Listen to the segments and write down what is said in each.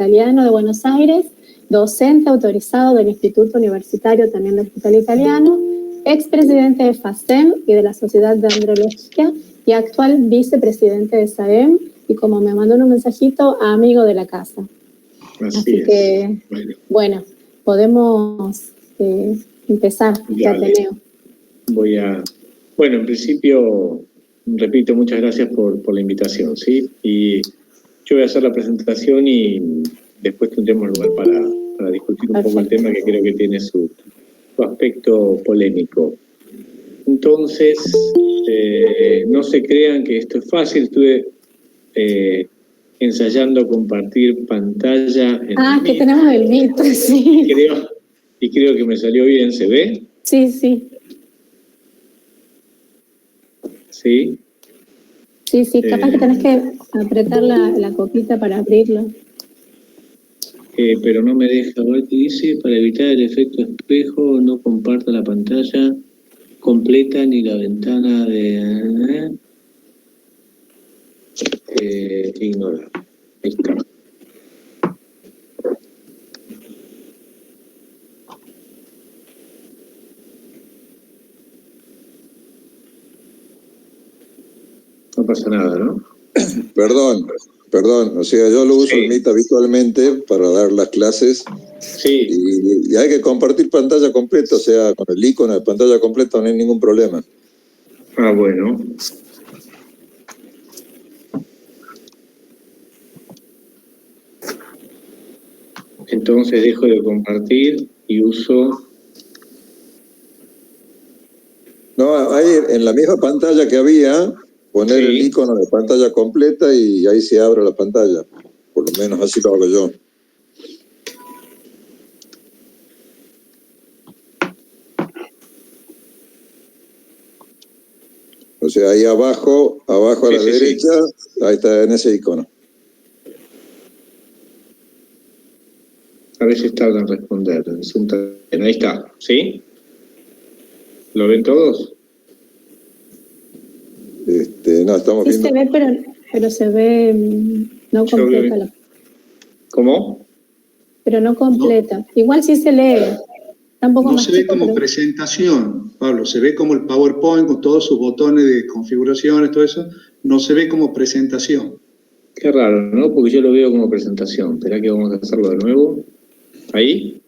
Italiano de Buenos Aires, docente autorizado del Instituto Universitario también del Hospital Italiano, expresidente de FASEM y de la Sociedad de Andrología y actual vicepresidente de SAEM, y como me mandó un mensajito, amigo de la casa. Así que, bueno, podemos empezar este Ateneo. Bueno, en principio, repito, muchas gracias por la invitación, ¿sí? Y yo voy a hacer la presentación y después tendremos lugar para discutir un poco el tema, que creo que tiene su aspecto polémico. Entonces, no se crean que esto es fácil. Estuve ensayando compartir pantalla en el que tenemos el Meet, sí. Y creo que me salió bien. ¿Se ve? Sí, sí. ¿Sí? Sí, capaz que tenés que apretar la copita para abrirlo. Pero no me deja. ¿Qué dice? Para evitar el efecto espejo, no comparta la pantalla completa ni la ventana de... ignorar. Ahí está. No pasa nada, ¿no? Perdón, o sea, yo lo uso el Meet habitualmente para dar las clases. Sí. Y hay que compartir pantalla completa, o sea, con el icono de pantalla completa no hay ningún problema. Ah, bueno. Entonces dejo de compartir y uso... No, ahí en la misma pantalla que había, poner el icono de pantalla completa y ahí se abre la pantalla. Por lo menos así lo hago yo. O sea, ahí abajo a la derecha, ahí está en ese icono. A veces tarda en responder. Ahí está, ¿sí? ¿Lo ven todos? No, estamos viendo. Se ve, pero se ve no completa. ¿Cómo? Pero no completa. No. Igual sí se lee. No se ve como presentación, Pablo. Se ve como el PowerPoint con todos sus botones de configuraciones, todo eso. No se ve como presentación. Qué raro, ¿no? Porque yo lo veo como presentación. ¿Será que vamos a hacerlo de nuevo? ¿Ahí?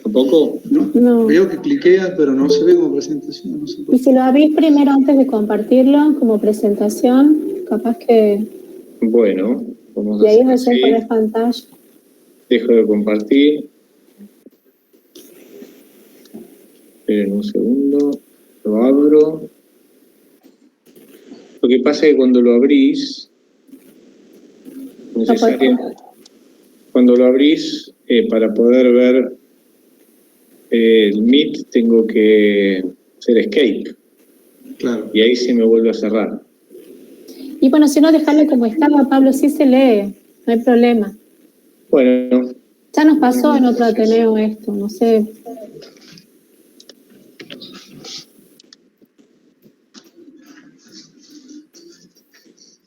¿Tampoco? No. Veo que cliqueas, pero no se ve como presentación. No sé por qué. Y si lo abrís primero antes de compartirlo como presentación, capaz que... Bueno, vamos y a ahí hacer es poner pantalla. Dejo de compartir. Esperen un segundo. Lo abro. Lo que pasa es que cuando lo abrís... Cuando lo abrís, para poder ver el Meet, tengo que hacer escape. Claro. Y ahí se me vuelve a cerrar. Y bueno, si no, dejarlo como estaba, Pablo, sí se lee, no hay problema. Bueno. Ya nos pasó en otro Ateneo esto, no sé.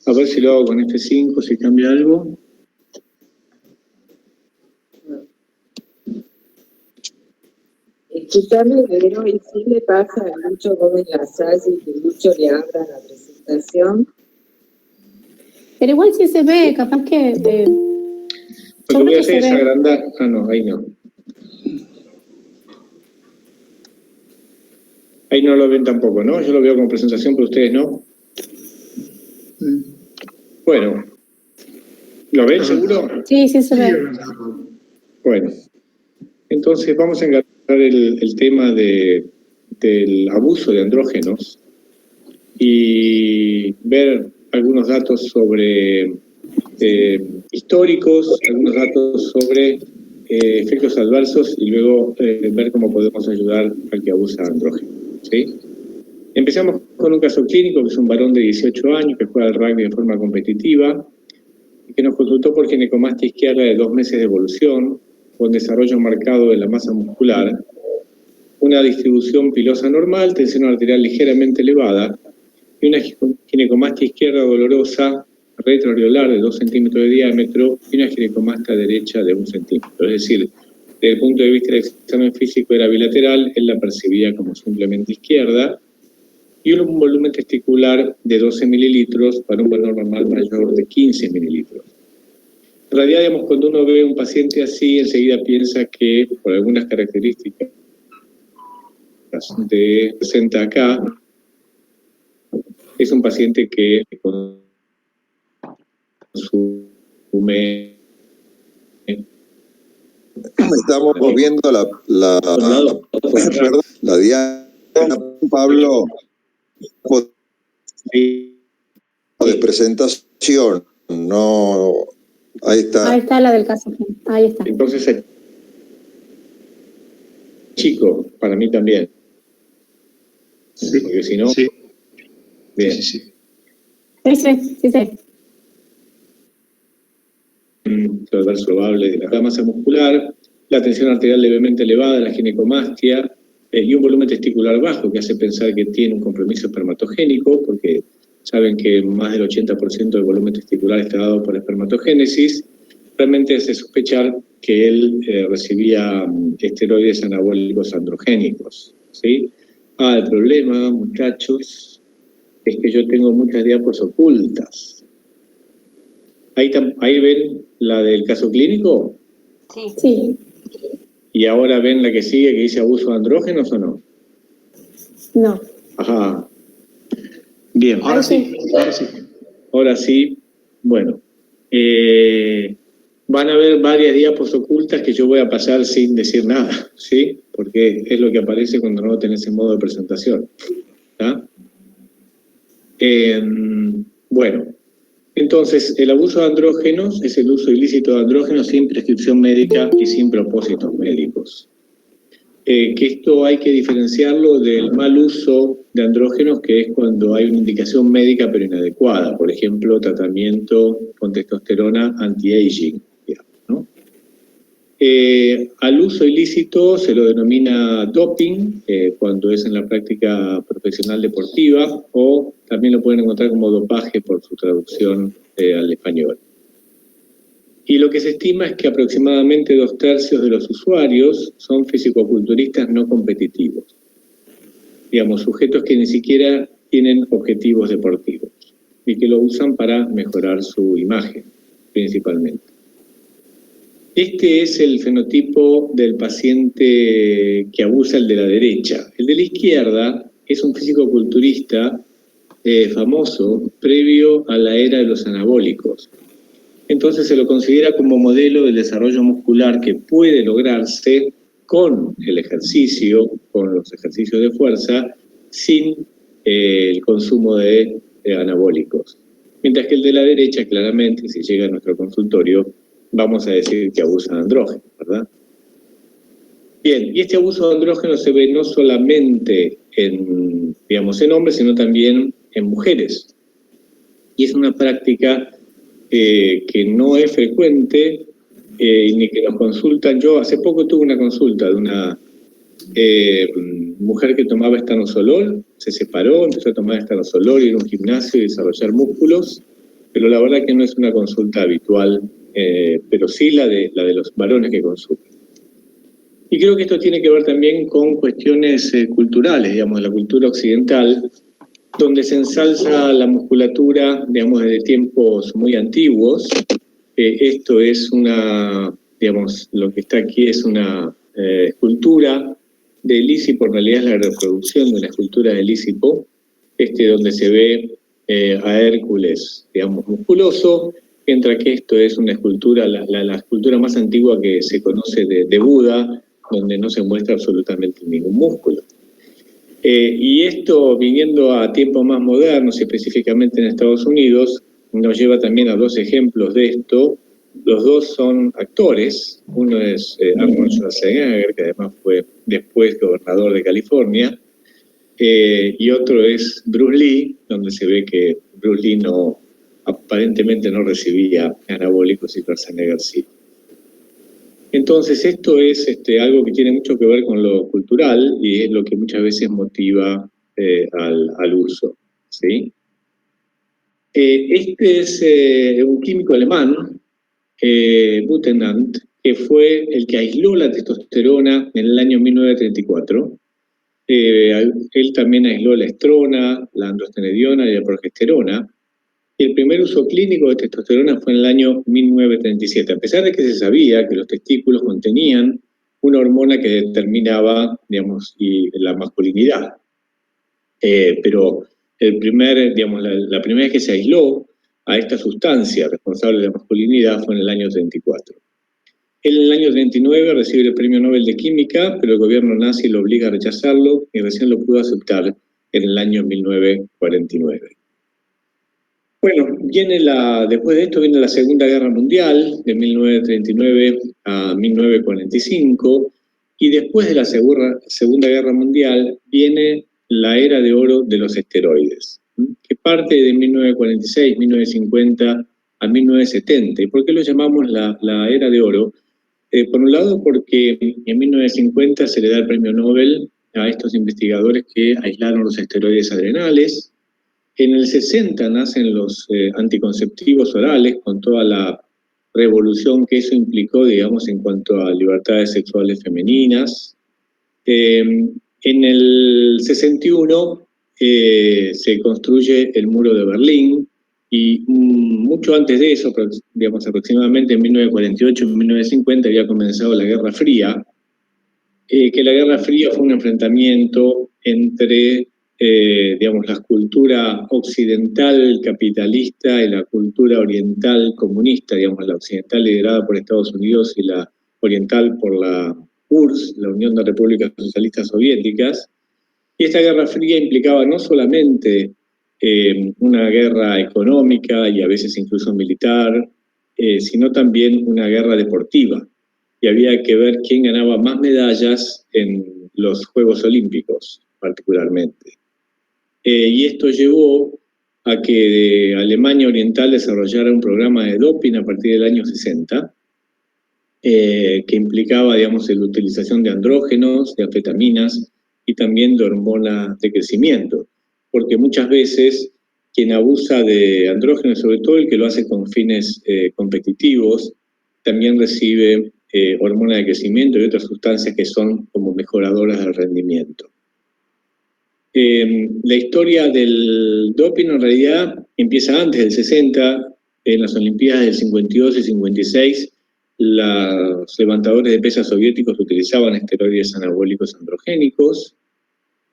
A ver si lo hago con F5, si cambia algo. Escuchame, pero y sí le pasa a Lucho Gómez Lasalle y que Lucho le abra la presentación. Pero igual sí se ve, capaz que... Lo que voy a hacer es agrandar... Ah, no, ahí no. Ahí no lo ven tampoco, ¿no? Yo lo veo como presentación, pero ustedes no. Bueno. ¿Lo ven seguro? Sí, se ve. Bueno. Entonces vamos a encargar el tema del abuso de andrógenos y ver algunos datos sobre históricos, algunos datos sobre efectos adversos y luego ver cómo podemos ayudar al que abusa de andrógenos, ¿sí? Empezamos con un caso clínico, que es un varón de 18 años que juega al rugby de forma competitiva y que nos consultó por ginecomastia izquierda de 2 meses de evolución, con desarrollo marcado de la masa muscular, una distribución pilosa normal, tensión arterial ligeramente elevada y una ginecomastia izquierda dolorosa retroareolar de 2 centímetros de diámetro y una ginecomastia derecha de 1 centímetro. Es decir, desde el punto de vista del examen físico era bilateral, él la percibía como simplemente izquierda, y un volumen testicular de 12 mililitros para un valor normal mayor de 15 mililitros. En realidad, digamos, cuando uno ve a un paciente así, enseguida piensa que por algunas características de presenta acá, es un paciente que consume. Estamos viendo la diana, Pablo, de presentación, no, ahí está. Ahí está la del caso, ahí está. Entonces, chico, para mí también. Sí, porque si no, sí. bien. Sí. Sí. Verso probable de la masa muscular, la tensión arterial levemente elevada, la ginecomastia y un volumen testicular bajo que hace pensar que tiene un compromiso espermatogénico, porque saben que más del 80% del volumen testicular está dado por espermatogénesis. Realmente hace sospechar que él recibía esteroides anabólicos androgénicos, ¿sí? El problema, muchachos, es que yo tengo muchas diapos ocultas. Ahí ven la del caso clínico. Sí. ¿Y ahora ven la que sigue que dice abuso de andrógenos o no? No. Ajá. Bien. Ahora sí. Ahora sí. Bueno. Van a ver varias diapos ocultas que yo voy a pasar sin decir nada, ¿sí? Porque es lo que aparece cuando no tenés ese modo de presentación. ¿Está? Bueno. Entonces, el abuso de andrógenos es el uso ilícito de andrógenos sin prescripción médica y sin propósitos médicos. Que esto hay que diferenciarlo del mal uso de andrógenos, que es cuando hay una indicación médica pero inadecuada. Por ejemplo, tratamiento con testosterona anti-aging, ¿no? Al uso ilícito se lo denomina doping, cuando es en la práctica profesional deportiva, o también lo pueden encontrar como dopaje por su traducción al español. Y lo que se estima es que aproximadamente 2/3 de los usuarios son fisicoculturistas no competitivos. Digamos, sujetos que ni siquiera tienen objetivos deportivos y que lo usan para mejorar su imagen, principalmente. Este es el fenotipo del paciente que abusa, el de la derecha. El de la izquierda es un fisicoculturista famoso previo a la era de los anabólicos. Entonces se lo considera como modelo del desarrollo muscular que puede lograrse con el ejercicio, con los ejercicios de fuerza, sin el consumo de anabólicos. Mientras que el de la derecha, claramente, si llega a nuestro consultorio, vamos a decir que abusa de andrógenos, ¿verdad? Bien, y este abuso de andrógenos se ve no solamente en hombres, sino también en mujeres. Y es una práctica que no es frecuente, ni que nos consultan. Yo hace poco tuve una consulta de una mujer que tomaba estanozolol, se separó, empezó a tomar estanozolol, ir a un gimnasio y desarrollar músculos, pero la verdad que no es una consulta habitual, pero sí la de los varones que consultan. Y creo que esto tiene que ver también con cuestiones culturales, digamos, de la cultura occidental, donde se ensalza la musculatura, digamos, desde tiempos muy antiguos. Esto es lo que está aquí es una escultura de Lísipo, en realidad es la reproducción de una escultura de Lísipo, donde se ve a Hércules, digamos, musculoso, mientras que esto es una escultura, la escultura más antigua que se conoce de Buda, donde no se muestra absolutamente ningún músculo. Y esto, viniendo a tiempos más modernos, específicamente en Estados Unidos, nos lleva también a 2 ejemplos de esto. Los 2 son actores. Uno es Arnold Schwarzenegger, que además fue después gobernador de California, y otro es Bruce Lee, donde se ve que Bruce Lee aparentemente no recibía anabólicos y Schwarzenegger sí. Entonces esto es algo que tiene mucho que ver con lo cultural y es lo que muchas veces motiva al uso, ¿sí? Este es un químico alemán, Butenandt, que fue el que aisló la testosterona en el año 1934. Él también aisló la estrona, la androstenediona y la progesterona. Y el primer uso clínico de testosterona fue en el año 1937, a pesar de que se sabía que los testículos contenían una hormona que determinaba, digamos, la masculinidad. Pero la primera vez que se aisló a esta sustancia responsable de la masculinidad fue en el año 34. Él en el año 39 recibe el Premio Nobel de Química, pero el gobierno nazi lo obliga a rechazarlo y recién lo pudo aceptar en el año 1949. Bueno, después de esto viene la Segunda Guerra Mundial, de 1939 a 1945, y después de la Segunda Guerra Mundial viene la era de oro de los esteroides, que parte de 1946, 1950 a 1970. ¿Y por qué lo llamamos la era de oro? Por un lado, porque en 1950 se le da el premio Nobel a estos investigadores que aislaron los esteroides adrenales. En el 60 nacen los anticonceptivos orales, con toda la revolución que eso implicó, digamos, en cuanto a libertades sexuales femeninas. En el 61 se construye el muro de Berlín, y mucho antes de eso, digamos, aproximadamente en 1948, en 1950, había comenzado la Guerra Fría, que la Guerra Fría fue un enfrentamiento entre digamos, la cultura occidental capitalista y la cultura oriental comunista, digamos, la occidental liderada por Estados Unidos y la oriental por la URSS, la Unión de Repúblicas Socialistas Soviéticas. Y esta Guerra Fría implicaba no solamente una guerra económica y a veces incluso militar, sino también una guerra deportiva. Y había que ver quién ganaba más medallas en los Juegos Olímpicos, particularmente. Y esto llevó a que Alemania Oriental desarrollara un programa de doping a partir del año 60, que implicaba, digamos, la utilización de andrógenos, de anfetaminas y también de hormonas de crecimiento, porque muchas veces quien abusa de andrógenos, sobre todo el que lo hace con fines competitivos, también recibe hormonas de crecimiento y otras sustancias que son como mejoradoras del rendimiento. La historia del doping en realidad empieza antes del 60, en las Olimpiadas del 52 y 56, los levantadores de pesas soviéticos utilizaban esteroides anabólicos androgénicos,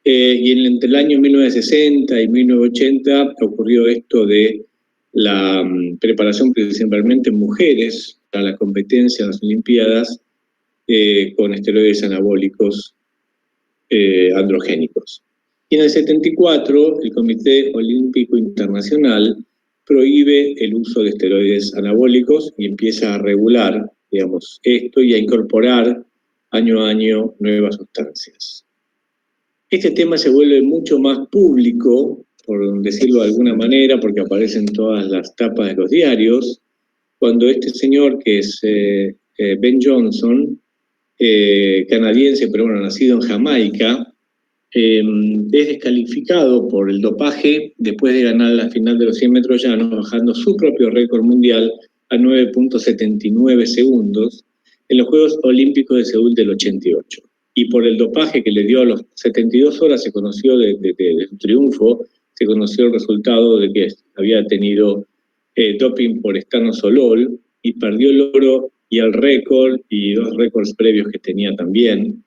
y entre el año 1960 y 1980 ocurrió esto de la preparación principalmente en mujeres para la competencia en las Olimpiadas con esteroides anabólicos androgénicos. Y en el 74, el Comité Olímpico Internacional prohíbe el uso de esteroides anabólicos y empieza a regular, digamos, esto y a incorporar año a año nuevas sustancias. Este tema se vuelve mucho más público, por decirlo de alguna manera, porque aparece en todas las tapas de los diarios, cuando este señor, que es Ben Johnson, canadiense, pero bueno, nacido en Jamaica, es descalificado por el dopaje después de ganar la final de los 100 metros llanos, bajando su propio récord mundial a 9.79 segundos en los Juegos Olímpicos de Seúl del 88. Y por el dopaje que le dio a los 72 horas se conoció de su triunfo, se conoció el resultado de que había tenido doping por estanosol y perdió el oro y el récord y 2 récords previos que tenía también.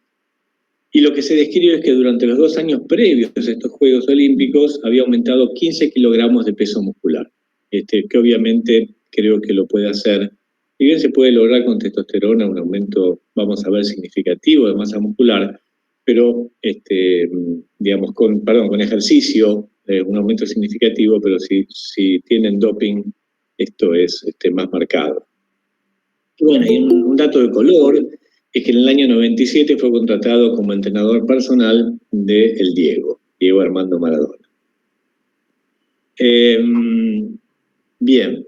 Y lo que se describe es que durante los 2 años previos a estos Juegos Olímpicos había aumentado 15 kilogramos de peso muscular, que obviamente creo que lo puede hacer. Si bien se puede lograr con testosterona un aumento, vamos a ver, significativo de masa muscular, pero digamos, con ejercicio, un aumento significativo, pero si tienen doping, esto es más marcado. Y bueno, y un dato de color es que en el año 97 fue contratado como entrenador personal de el Diego Armando Maradona. Bien.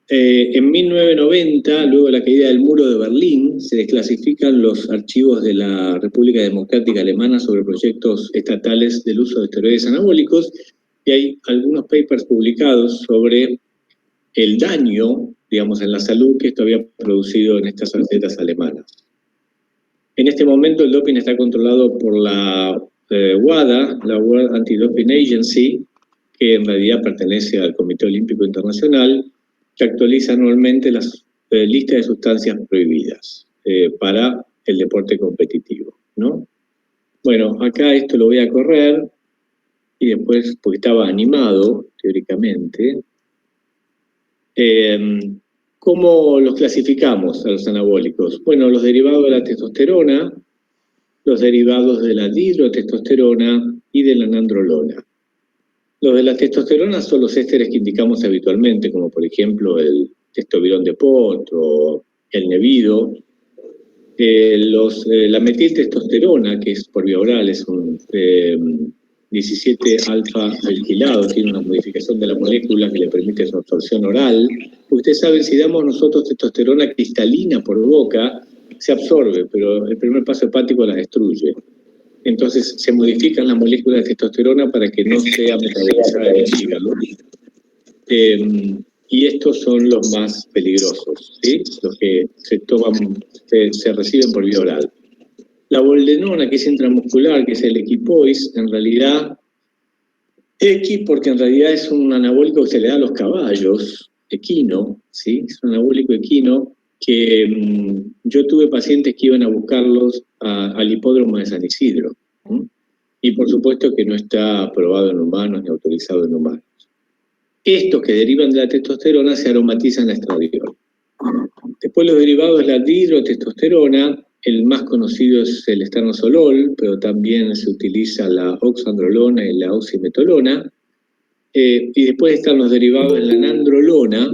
En 1990, luego de la caída del muro de Berlín, se desclasifican los archivos de la República Democrática Alemana sobre proyectos estatales del uso de esteroides anabólicos, y hay algunos papers publicados sobre el daño, digamos, en la salud que esto había producido en estas atletas alemanas. En este momento el doping está controlado por la WADA, la World Anti-Doping Agency, que en realidad pertenece al Comité Olímpico Internacional, que actualiza anualmente las listas de sustancias prohibidas para el deporte competitivo, ¿no? Bueno, acá esto lo voy a correr y después, porque estaba animado, teóricamente. ¿Cómo los clasificamos a los anabólicos? Bueno, los derivados de la testosterona, los derivados de la dihidrotestosterona y de la nandrolona. Los de la testosterona son los ésteres que indicamos habitualmente, como por ejemplo el testosterona de potro, el nevido. La metiltestosterona, que es por vía oral, es un 17-alfa-alquilado, tiene una modificación de la molécula que le permite su absorción oral. Ustedes saben, si damos nosotros testosterona cristalina por boca, se absorbe, pero el primer paso hepático la destruye. Entonces se modifican las moléculas de testosterona para que no sea metabolizada en el hígado. Y estos son los más peligrosos, ¿sí? Los que se reciben por vía oral. La boldenona, que es intramuscular, que es el equipoise, en realidad, porque en realidad es un anabólico que se le da a los caballos, equino, ¿sí? Es un anabólico equino que yo tuve pacientes que iban a buscarlos al hipódromo de San Isidro. Y por supuesto que no está aprobado en humanos ni autorizado en humanos. Estos que derivan de la testosterona se aromatizan a estradiol. Después los derivados de la dihidrotestosterona, el más conocido es el estanozolol, pero también se utiliza la oxandrolona y la oximetolona. Y después están los derivados de la nandrolona,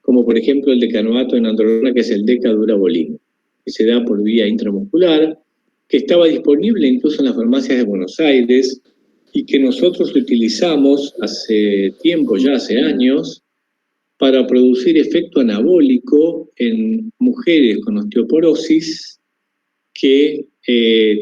como por ejemplo el decanoato de nandrolona, que es el decadurabolín, que se da por vía intramuscular, que estaba disponible incluso en las farmacias de Buenos Aires y que nosotros utilizamos hace tiempo, ya hace años, para producir efecto anabólico en mujeres con osteoporosis que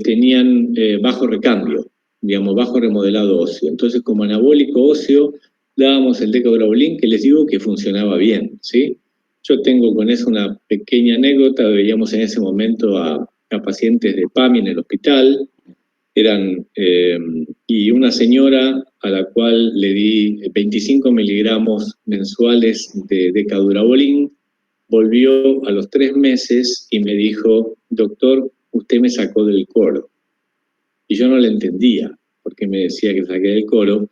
tenían bajo recambio, digamos, bajo remodelado óseo. Entonces, como anabólico óseo, dábamos el decadurabolín, que les digo que funcionaba bien, ¿sí? Yo tengo con eso una pequeña anécdota. Veíamos en ese momento a pacientes de PAMI en el hospital, y una señora a la cual le di 25 miligramos mensuales de decadurabolín, volvió a los 3 meses y me dijo: doctor, usted me sacó del coro. Y yo no le entendía por qué me decía que saqué del coro.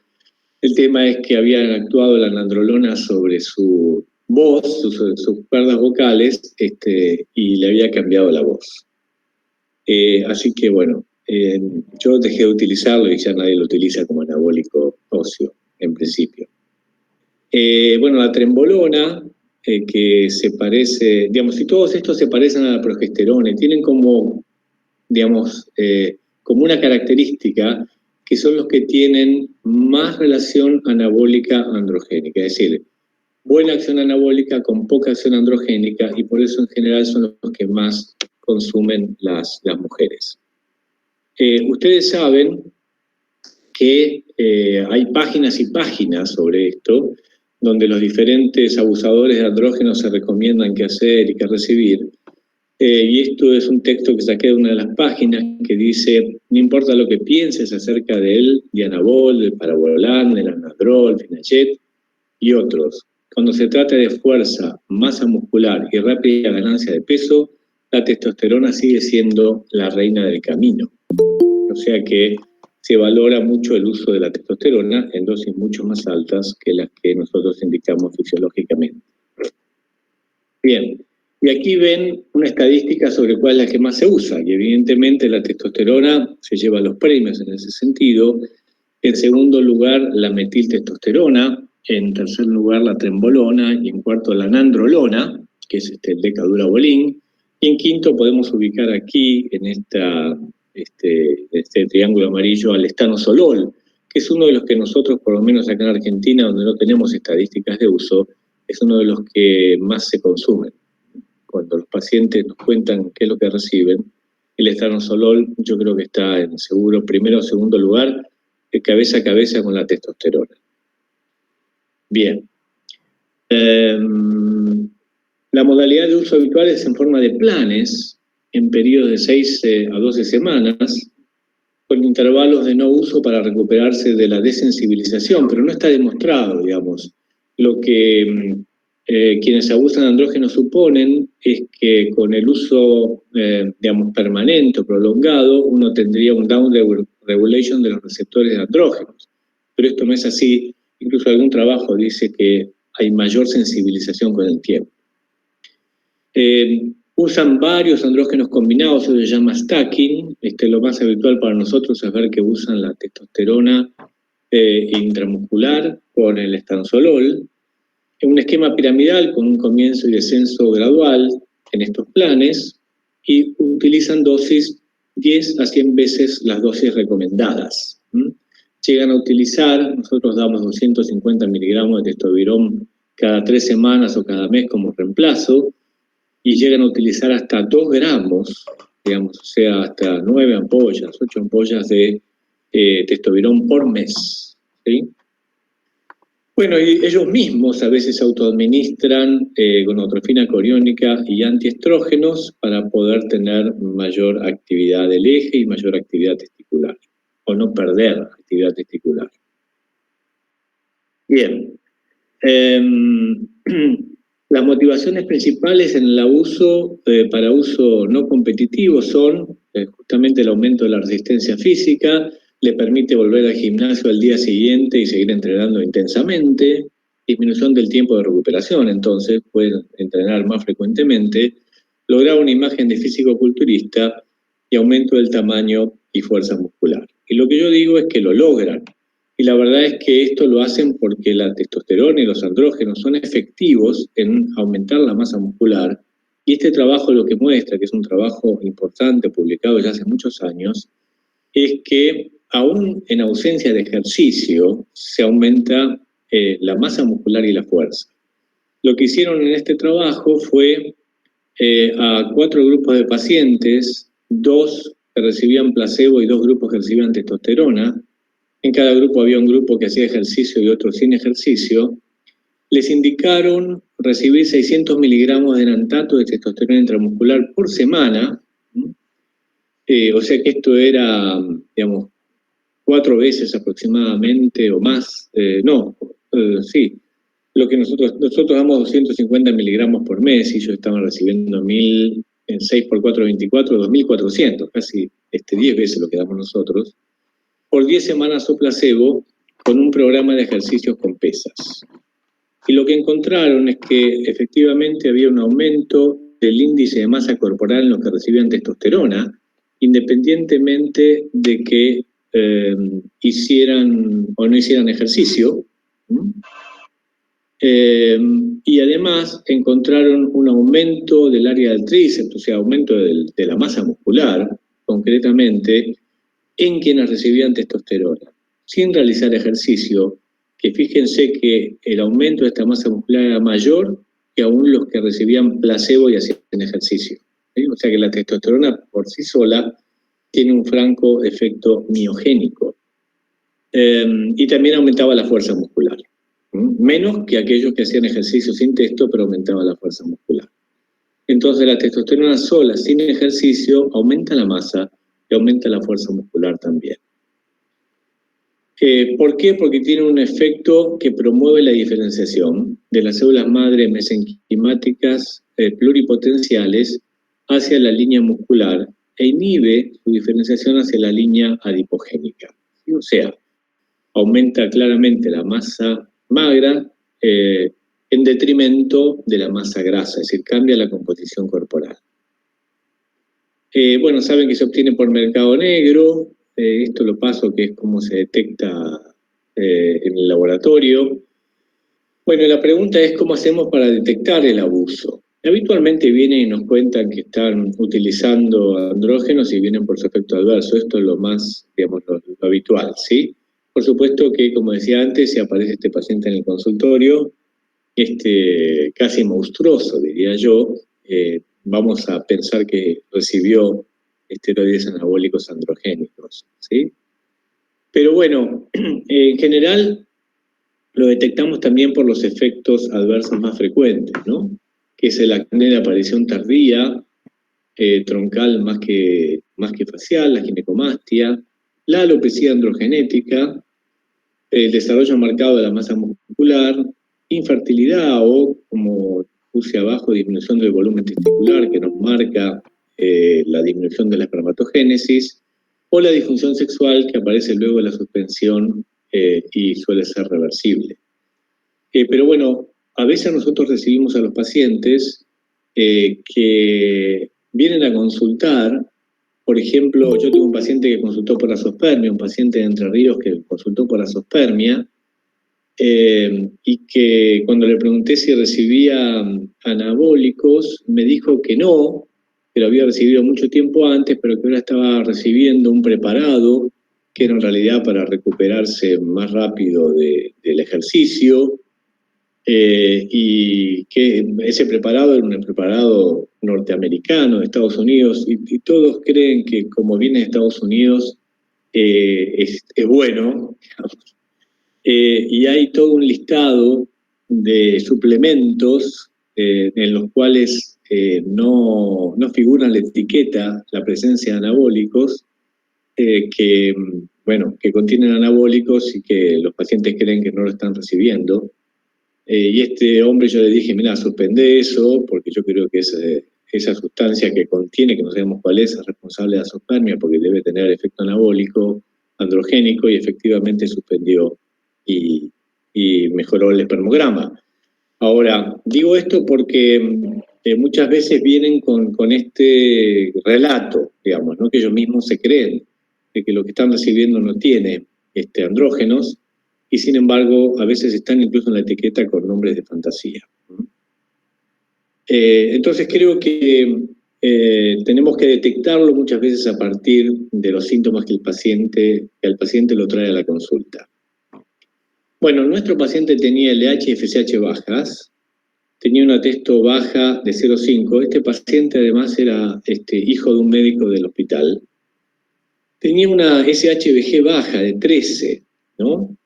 El tema es que habían actuado la nandrolona sobre su voz, sus cuerdas vocales, y le había cambiado la voz. Así que bueno, yo dejé de utilizarlo y ya nadie lo utiliza como anabólico óseo, en principio. Bueno, la trembolona, que se parece, digamos, y todos estos se parecen a la progesterona y tienen como, digamos, como una característica que son los que tienen más relación anabólica androgénica, es decir, buena acción anabólica con poca acción androgénica, y por eso en general son los que más consumen las mujeres. Ustedes saben que hay páginas y páginas sobre esto, donde los diferentes abusadores de andrógenos se recomiendan qué hacer y qué recibir. Y esto es un texto que saqué de una de las páginas que dice: no importa lo que pienses acerca del Dianabol, del Parabolan, del Anadrol, Finachet y otros, cuando se trata de fuerza, masa muscular y rápida ganancia de peso, la testosterona sigue siendo la reina del camino. O sea que se valora mucho el uso de la testosterona en dosis mucho más altas que las que nosotros indicamos fisiológicamente. Bien, y aquí ven una estadística sobre cuál es la que más se usa, y evidentemente la testosterona se lleva los premios en ese sentido. En segundo lugar, la metiltestosterona. En tercer lugar, la trembolona. Y en cuarto, la nandrolona, que es el decadurabolín. Y en quinto podemos ubicar aquí, en este triángulo amarillo, al estanozolol, que es uno de los que nosotros, por lo menos acá en Argentina, donde no tenemos estadísticas de uso, es uno de los que más se consumen. Cuando los pacientes nos cuentan qué es lo que reciben, el estanozolol yo creo que está en seguro primero o segundo lugar, cabeza a cabeza con la testosterona. Bien. La modalidad de uso habitual es en forma de planes, en periodos de 6 a 12 semanas, con intervalos de no uso para recuperarse de la desensibilización, pero no está demostrado, digamos. Lo que quienes abusan de andrógenos suponen es que con el uso, digamos, permanente o prolongado, uno tendría un down regulation de los receptores de andrógenos. Pero esto no es así. Incluso algún trabajo dice que hay mayor sensibilización con el tiempo. Usan varios andrógenos combinados, eso se llama stacking. Lo más habitual para nosotros es ver que usan la testosterona intramuscular con el estanzolol, en un esquema piramidal con un comienzo y descenso gradual en estos planes, y utilizan dosis 10 a 100 veces las dosis recomendadas. Llegan a utilizar, nosotros damos 250 miligramos de testosterona cada 3 semanas o cada mes como reemplazo, y llegan a utilizar hasta 2 gramos, digamos, o sea, hasta 9 ampollas, 8 ampollas de testosterona por mes, ¿sí? Bueno, y ellos mismos a veces autoadministran gonotrofina coriónica y antiestrógenos para poder tener mayor actividad del eje y mayor actividad testicular, o no perder actividad testicular. Bien. Las motivaciones principales en el abuso, para uso no competitivo, son justamente el aumento de la resistencia física, le permite volver al gimnasio al día siguiente y seguir entrenando intensamente, disminución del tiempo de recuperación, entonces pueden entrenar más frecuentemente, lograr una imagen de físico-culturista y aumento del tamaño y fuerza muscular. Y lo que yo digo es que lo logran. Y la verdad es que esto lo hacen porque la testosterona y los andrógenos son efectivos en aumentar la masa muscular. Y este trabajo lo que muestra, que es un trabajo importante, publicado ya hace muchos años, es que aún en ausencia de ejercicio se aumenta la masa muscular y la fuerza. Lo que hicieron en este trabajo fue a 4 grupos de pacientes, 2 que recibían placebo y 2 grupos que recibían testosterona. En cada grupo había un grupo que hacía ejercicio y otro sin ejercicio. Les indicaron recibir 600 miligramos de enantato de testosterona intramuscular por semana. O sea que esto era, digamos, 4 veces aproximadamente o más. Sí. Lo que nosotros damos 250 miligramos por mes y ellos estaban recibiendo 1000, en 6 por 4, 24, 2.400, casi 10 veces lo que damos nosotros, por 10 semanas o placebo, con un programa de ejercicios con pesas. Y lo que encontraron es que efectivamente había un aumento del índice de masa corporal en los que recibían testosterona, independientemente de que hicieran o no hicieran ejercicio. Y además encontraron un aumento del área del tríceps, o sea, aumento de la masa muscular, concretamente, en quienes recibían testosterona, sin realizar ejercicio, que fíjense que el aumento de esta masa muscular era mayor que aún los que recibían placebo y hacían ejercicio. ¿Sí? O sea que la testosterona por sí sola tiene un franco efecto miogénico. Y también aumentaba la fuerza muscular. Menos que aquellos que hacían ejercicio sin testo, pero aumentaba la fuerza muscular. Entonces la testosterona sola, sin ejercicio, aumenta la masa y aumenta la fuerza muscular también. ¿Por qué? Porque tiene un efecto que promueve la diferenciación de las células madre mesenquimáticas pluripotenciales hacia la línea muscular e inhibe su diferenciación hacia la línea adipogénica. ¿Sí? O sea, aumenta claramente la masa magra en detrimento de la masa grasa, es decir, cambia la composición corporal. Bueno, saben que se obtiene por mercado negro, esto lo paso que es como se detecta en el laboratorio. Bueno, la pregunta es cómo hacemos para detectar el abuso. Habitualmente vienen y nos cuentan que están utilizando andrógenos y vienen por su efecto adverso, esto es lo más, digamos, lo habitual, ¿sí? Por supuesto que, como decía antes, si aparece este paciente en el consultorio, casi monstruoso, diría yo, vamos a pensar que recibió esteroides anabólicos androgénicos, ¿sí? Pero bueno, en general lo detectamos también por los efectos adversos más frecuentes, ¿no? Que es el acné de aparición tardía, troncal más que facial, la ginecomastia, la alopecia androgenética, el desarrollo marcado de la masa muscular, infertilidad o, como puse abajo, disminución del volumen testicular, que nos marca la disminución de la espermatogénesis, o la disfunción sexual, que aparece luego de la suspensión y suele ser reversible. Pero bueno, a veces nosotros recibimos a los pacientes que vienen a consultar. Por ejemplo, yo tuve un paciente que consultó por azospermia, un paciente de Entre Ríos que consultó por azospermia, y que cuando le pregunté si recibía anabólicos, me dijo que no, que lo había recibido mucho tiempo antes, pero que ahora estaba recibiendo un preparado que era en realidad para recuperarse más rápido del ejercicio, y que ese preparado era un preparado norteamericano de Estados Unidos, y todos creen que como viene de Estados Unidos es bueno, digamos. Y hay todo un listado de suplementos en los cuales no figura en la etiqueta la presencia de anabólicos, que contienen anabólicos y que los pacientes creen que no lo están recibiendo. Y este hombre, yo le dije, mira, suspende eso, porque yo creo que esa sustancia que contiene, que no sabemos cuál es responsable de azospermia, porque debe tener efecto anabólico, androgénico, y efectivamente suspendió y mejoró el espermograma. Ahora, digo esto porque muchas veces vienen con este relato, digamos, ¿no? Que ellos mismos se creen de que lo que están recibiendo no tiene andrógenos, y sin embargo a veces están incluso en la etiqueta con nombres de fantasía. Entonces creo que tenemos que detectarlo muchas veces a partir de los síntomas que el paciente lo trae a la consulta. Bueno, nuestro paciente tenía LH y FSH bajas, tenía una testo baja de 0,5. Este paciente además era hijo de un médico del hospital. Tenía una SHBG baja de 13, ¿no?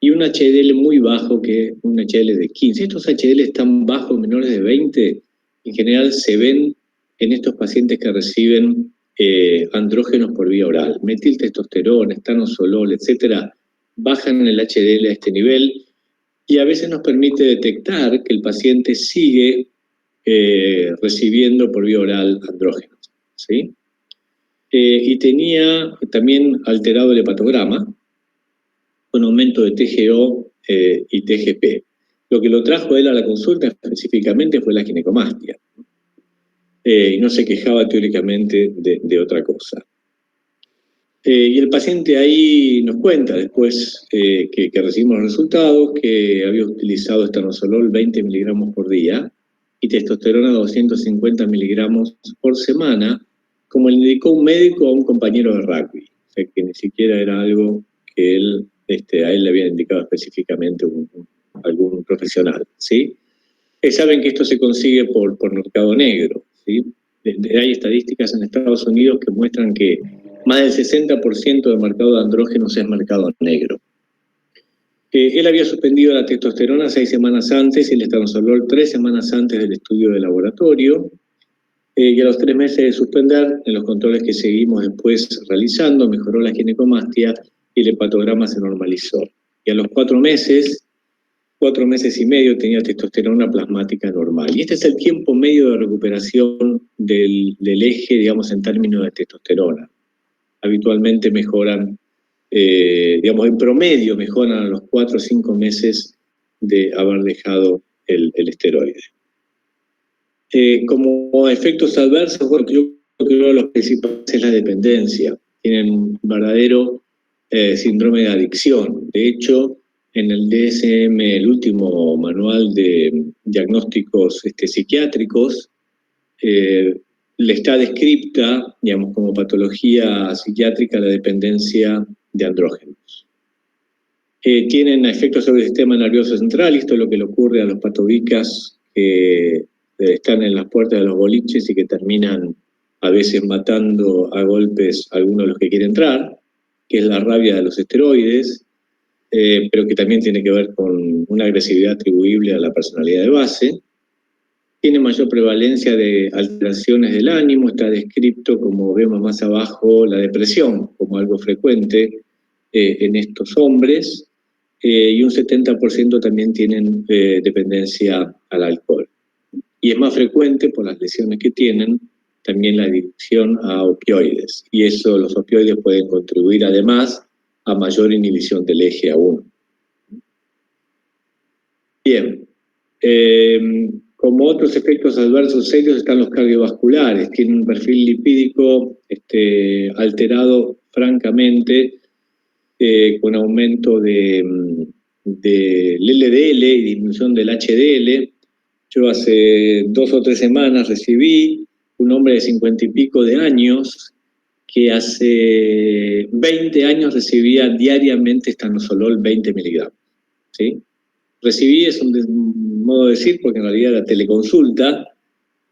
Y un HDL muy bajo, que un HDL de 15. Estos HDL tan bajos, menores de 20, en general se ven en estos pacientes que reciben andrógenos por vía oral. Metiltestosterona, estanosolol, etcétera, bajan el HDL a este nivel, y a veces nos permite detectar que el paciente sigue recibiendo por vía oral andrógenos, ¿sí? Y tenía también alterado el hepatograma, con aumento de TGO y TGP. Lo que lo trajo él a la consulta específicamente fue la ginecomastia. Y no se quejaba teóricamente de otra cosa. Y el paciente ahí nos cuenta después que recibimos los resultados, que había utilizado estarosolol 20 miligramos por día y testosterona 250 miligramos por semana, como le indicó un médico a un compañero de rugby. O sea, que ni siquiera era algo que a él le había indicado específicamente algún profesional, ¿sí? Saben que esto se consigue por mercado negro, ¿sí? Hay estadísticas en Estados Unidos que muestran que más del 60% del mercado de andrógenos es mercado negro. Él había suspendido la testosterona 6 semanas antes y el estarosolol 3 semanas antes del estudio de laboratorio, y a los 3 meses de suspender, en los controles que seguimos después realizando, mejoró la ginecomastia y el hepatograma se normalizó. Y a los 4 meses y medio, tenía testosterona plasmática normal. Y este es el tiempo medio de recuperación del eje, digamos, en términos de testosterona. Habitualmente mejoran, en promedio mejoran a los 4 o 5 meses de haber dejado el esteroide. Como efectos adversos, bueno, yo creo que los principales es la dependencia. Tienen un verdadero síndrome de adicción. De hecho, en el DSM, el último manual de diagnósticos psiquiátricos, le está descripta, digamos, como patología psiquiátrica la dependencia de andrógenos. Tienen efectos sobre el sistema nervioso central, y esto es lo que le ocurre a los patovicas que están en las puertas de los boliches y que terminan a veces matando a golpes a algunos de los que quieren entrar. que es la rabia de los esteroides, pero que también tiene que ver con una agresividad atribuible a la personalidad de base. Tiene mayor prevalencia de alteraciones del ánimo, está descrito, como vemos más abajo, la depresión como algo frecuente en estos hombres, y un 70% también tienen dependencia al alcohol. Y es más frecuente, por las lesiones que tienen, también la adicción a opioides. Y eso, los opioides pueden contribuir además a mayor inhibición del eje A1. Bien. Como otros efectos adversos serios están los cardiovasculares. Tienen un perfil lipídico alterado francamente, con aumento del LDL y disminución del HDL. Yo hace 2 o 3 semanas recibí un hombre de 50 y pico de años que hace 20 años recibía diariamente estanolol 20 miligramos. ¿Sí? Recibí, es un modo de decir, porque en realidad era teleconsulta,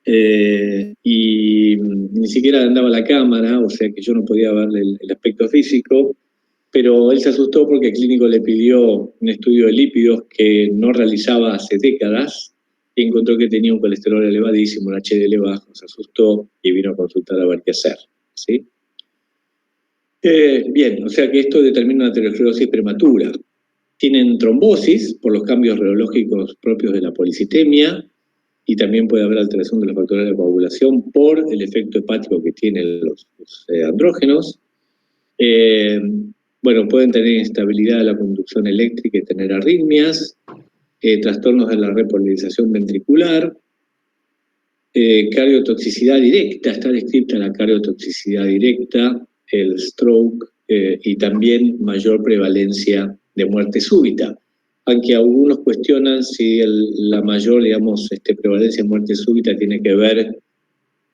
y ni siquiera andaba la cámara, o sea que yo no podía verle el aspecto físico, pero él se asustó porque el clínico le pidió un estudio de lípidos que no realizaba hace décadas, y encontró que tenía un colesterol elevadísimo, un HDL bajo, se asustó y vino a consultar a ver qué hacer. ¿Sí? Bien, o sea que esto determina una aterosclerosis prematura. Tienen trombosis por los cambios reológicos propios de la policitemia, y también puede haber alteración de los factores de coagulación por el efecto hepático que tienen los andrógenos. Bueno, pueden tener inestabilidad de la conducción eléctrica y tener arritmias, trastornos de la repolarización ventricular, cardiotoxicidad directa, está descrita la cardiotoxicidad directa, el stroke, y también mayor prevalencia de muerte súbita, aunque algunos cuestionan si la mayor, digamos, prevalencia de muerte súbita tiene que ver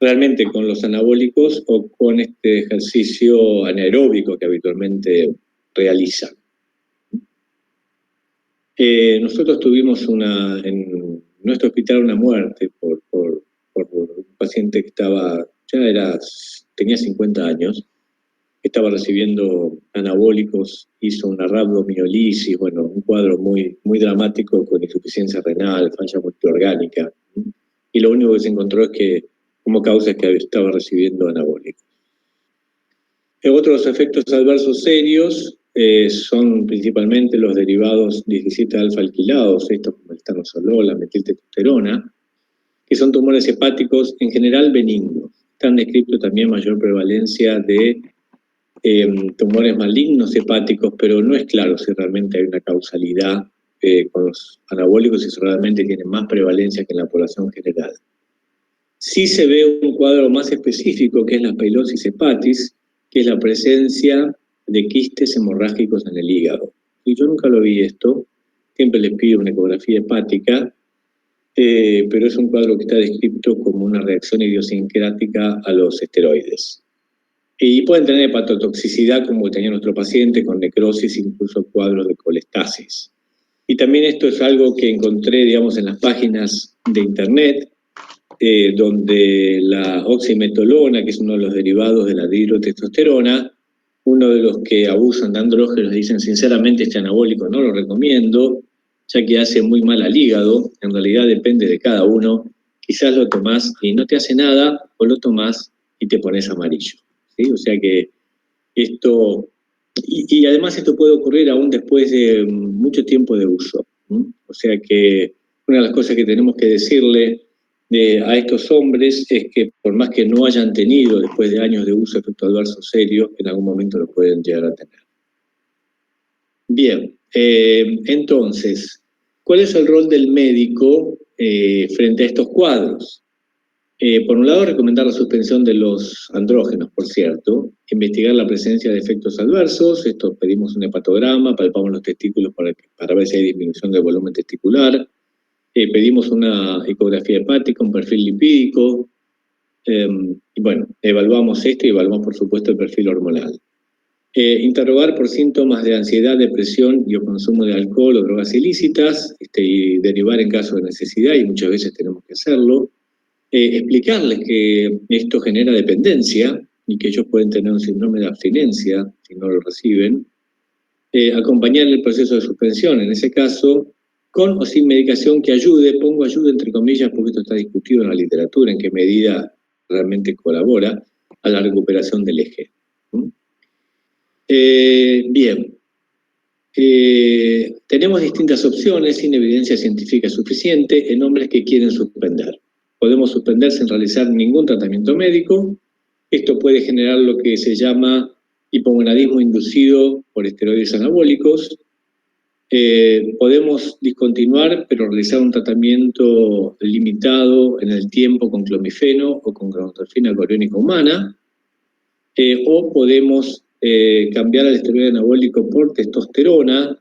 realmente con los anabólicos o con este ejercicio anaeróbico que habitualmente realizan. Nosotros tuvimos en nuestro hospital una muerte por un paciente que tenía 50 años, estaba recibiendo anabólicos, hizo una rhabdomiolisis, bueno, un cuadro muy, muy dramático con insuficiencia renal, falla multiorgánica, y lo único que se encontró es que como causa es que estaba recibiendo anabólicos. Otros efectos adversos serios son principalmente los derivados 17-alfa alquilados, estos como el estanolol, la metiltestosterona, que son tumores hepáticos en general benignos. Están descritos también mayor prevalencia de tumores malignos hepáticos, pero no es claro si realmente hay una causalidad con los anabólicos y si realmente tienen más prevalencia que en la población general. Sí se ve un cuadro más específico, que es la pilosis hepatis, que es la presencia de quistes hemorrágicos en el hígado. Y yo nunca lo vi esto, siempre les pido una ecografía hepática, pero es un cuadro que está descrito como una reacción idiosincrática a los esteroides. Y pueden tener hepatotoxicidad, como tenía nuestro paciente, con necrosis, incluso cuadros de colestasis. Y también esto es algo que encontré, digamos, en las páginas de internet, donde la oximetolona, que es uno de los derivados de la dihidrotestosterona, uno de los que abusan de andrógenos dicen, sinceramente, este anabólico no lo recomiendo, ya que hace muy mal al hígado. En realidad depende de cada uno. Quizás lo tomás y no te hace nada, o lo tomás y te pones amarillo. ¿Sí? O sea que esto, y además esto puede ocurrir aún después de mucho tiempo de uso. O sea que una de las cosas que tenemos que decirle a estos hombres es que por más que no hayan tenido después de años de uso efectos adversos serios, en algún momento lo pueden llegar a tener. Bien, entonces, ¿cuál es el rol del médico frente a estos cuadros? Por un lado, recomendar la suspensión de los andrógenos, por cierto, investigar la presencia de efectos adversos, esto pedimos un hepatograma, palpamos los testículos para ver si hay disminución del volumen testicular, pedimos una ecografía hepática, un perfil lipídico, y bueno, evaluamos esto y evaluamos por supuesto el perfil hormonal. Interrogar por síntomas de ansiedad, depresión y o consumo de alcohol o drogas ilícitas, y derivar en caso de necesidad, y muchas veces tenemos que hacerlo. Explicarles que esto genera dependencia, y que ellos pueden tener un síndrome de abstinencia si no lo reciben, acompañar el proceso de suspensión, en ese caso, con o sin medicación que ayude, pongo ayuda entre comillas porque esto está discutido en la literatura, en qué medida realmente colabora a la recuperación del eje. Bien, tenemos distintas opciones sin evidencia científica suficiente en hombres que quieren suspender. Podemos suspender sin realizar ningún tratamiento médico. Esto puede generar lo que se llama hipogonadismo inducido por esteroides anabólicos. Podemos discontinuar, pero realizar un tratamiento limitado en el tiempo con clomifeno o con gonadotrofina coriónica humana. O podemos cambiar el esteroide anabólico por testosterona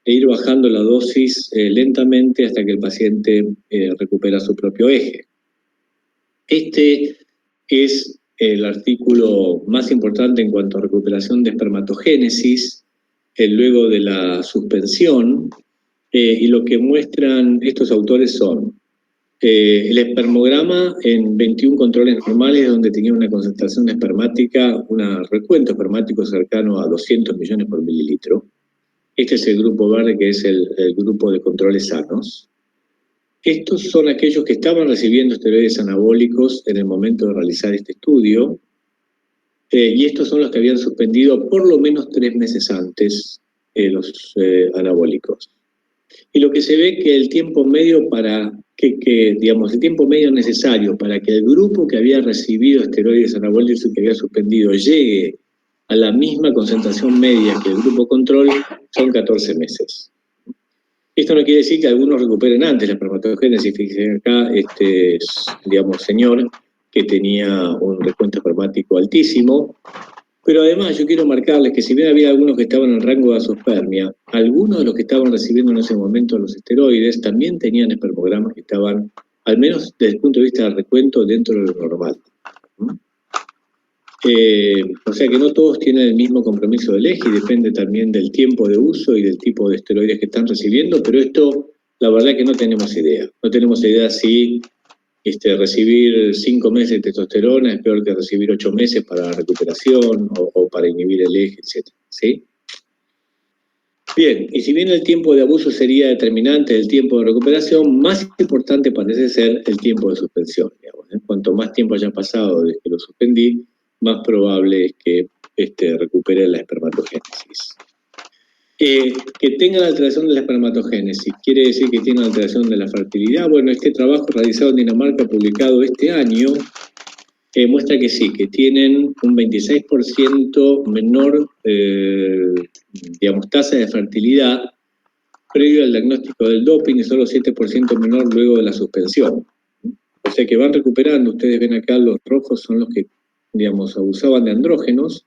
e ir bajando la dosis lentamente hasta que el paciente recupera su propio eje. Este es el artículo más importante en cuanto a recuperación de espermatogénesis luego de la suspensión, y lo que muestran estos autores son el espermograma en 21 controles normales donde tenía una concentración espermática, un recuento espermático cercano a 200 millones por mililitro. Este es el grupo verde, que es el grupo de controles sanos. Estos son aquellos que estaban recibiendo esteroides anabólicos en el momento de realizar este estudio, y estos son los que habían suspendido por lo menos 3 meses antes los anabólicos. Y lo que se ve que el tiempo medio el tiempo medio necesario para que el grupo que había recibido esteroides anabólicos y que había suspendido llegue a la misma concentración media que el grupo control son 14 meses. Esto no quiere decir que algunos recuperen antes la espermatogénesis. Fíjense acá, señor que tenía un recuento espermático altísimo, pero además yo quiero marcarles que si bien había algunos que estaban en rango de azoospermia, algunos de los que estaban recibiendo en ese momento los esteroides también tenían espermogramas que estaban, al menos desde el punto de vista del recuento, dentro de lo normal. O sea que no todos tienen el mismo compromiso del eje, y depende también del tiempo de uso y del tipo de esteroides que están recibiendo, pero esto, la verdad que no tenemos idea. No tenemos idea si recibir 5 meses de testosterona es peor que recibir 8 meses para la recuperación o para inhibir el eje, etc. ¿Sí? Bien, y si bien el tiempo de abuso sería determinante del tiempo de recuperación, más importante parece ser el tiempo de suspensión. Digamos, ¿eh? Cuanto más tiempo haya pasado desde que lo suspendí, más probable es que recupere la espermatogénesis. Que tenga la alteración de la espermatogénesis, ¿quiere decir que tiene alteración de la fertilidad? Bueno, este trabajo realizado en Dinamarca, publicado este año, muestra que sí, que tienen un 26% menor, tasa de fertilidad previo al diagnóstico del doping y solo 7% menor luego de la suspensión. O sea que van recuperando. Ustedes ven acá los rojos son los que, abusaban de andrógenos,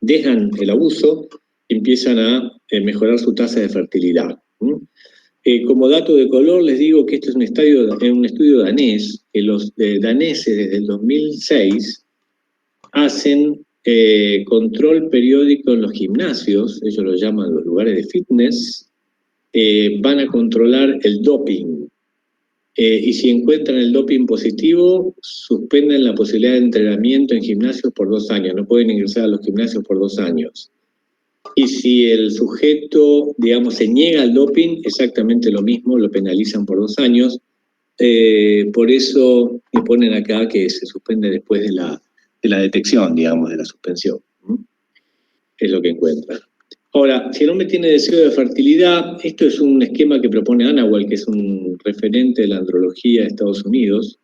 dejan el abuso, empiezan a mejorar su tasa de fertilidad. Como dato de color les digo que este es un estudio danés, que los daneses desde el 2006 hacen control periódico en los gimnasios, ellos lo llaman los lugares de fitness, van a controlar el doping, y si encuentran el doping positivo, suspenden la posibilidad de entrenamiento en gimnasios por 2 años, no pueden ingresar a los gimnasios por 2 años. Y si el sujeto, se niega al doping, exactamente lo mismo, lo penalizan por 2 años. Por eso me ponen acá que se suspende después de la detección, de la suspensión. Es lo que encuentran. Ahora, si el hombre tiene deseo de fertilidad, esto es un esquema que propone Anawal, que es un referente de la andrología de Estados Unidos,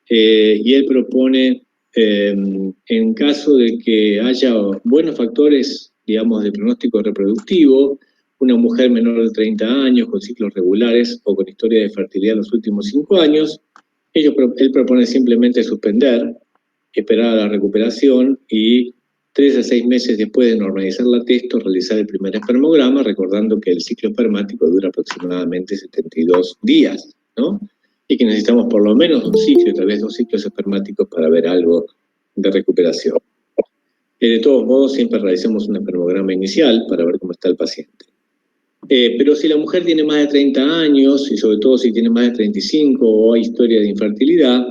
y él propone, en caso de que haya buenos factores de pronóstico reproductivo, una mujer menor de 30 años, con ciclos regulares o con historia de fertilidad en los últimos 5 años, él propone simplemente suspender, esperar a la recuperación y 3 a 6 meses después de normalizar la testo, realizar el primer espermograma, recordando que el ciclo espermático dura aproximadamente 72 días, ¿no? Y que necesitamos por lo menos un ciclo, tal vez 2 ciclos espermáticos para ver algo de recuperación. De todos modos, siempre realizamos un espermograma inicial para ver cómo está el paciente. Pero si la mujer tiene más de 30 años, y sobre todo si tiene más de 35 o hay historia de infertilidad,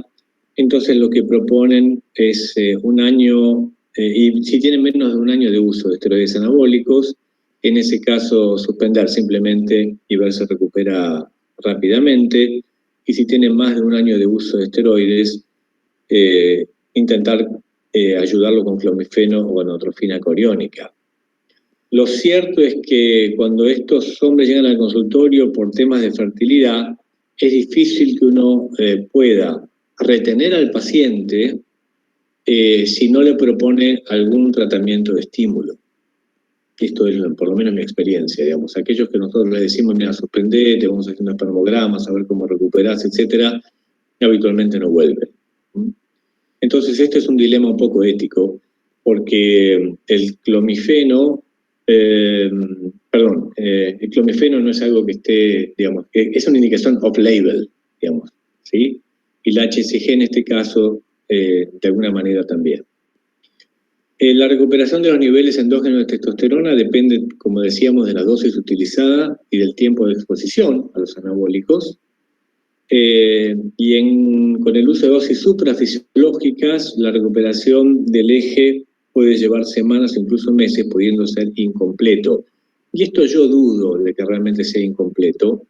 entonces lo que proponen es un año, y si tienen menos de un año de uso de esteroides anabólicos, en ese caso suspender simplemente y ver si recupera rápidamente, y si tienen más de un año de uso de esteroides, intentar ayudarlo con clomifeno o gonadotrofina coriónica. Lo cierto es que cuando estos hombres llegan al consultorio por temas de fertilidad, es difícil que uno pueda retener al paciente si no le propone algún tratamiento de estímulo. Esto es por lo menos mi experiencia, digamos. Aquellos que nosotros les decimos, mira, suspendete, vamos a hacer unos espermogramas, a ver cómo recuperás, etcétera, habitualmente no vuelven. Entonces este es un dilema un poco ético, porque el clomifeno, el clomifeno no es algo que esté, digamos, es una indicación off-label, digamos, ¿sí? Y la HCG en este caso, de alguna manera también. La recuperación de los niveles endógenos de testosterona depende, como decíamos, de la dosis utilizada y del tiempo de exposición a los anabólicos. Con el uso de dosis suprafisiológicas, la recuperación del eje puede llevar semanas o incluso meses, pudiendo ser incompleto. Y esto yo dudo de que realmente sea incompleto.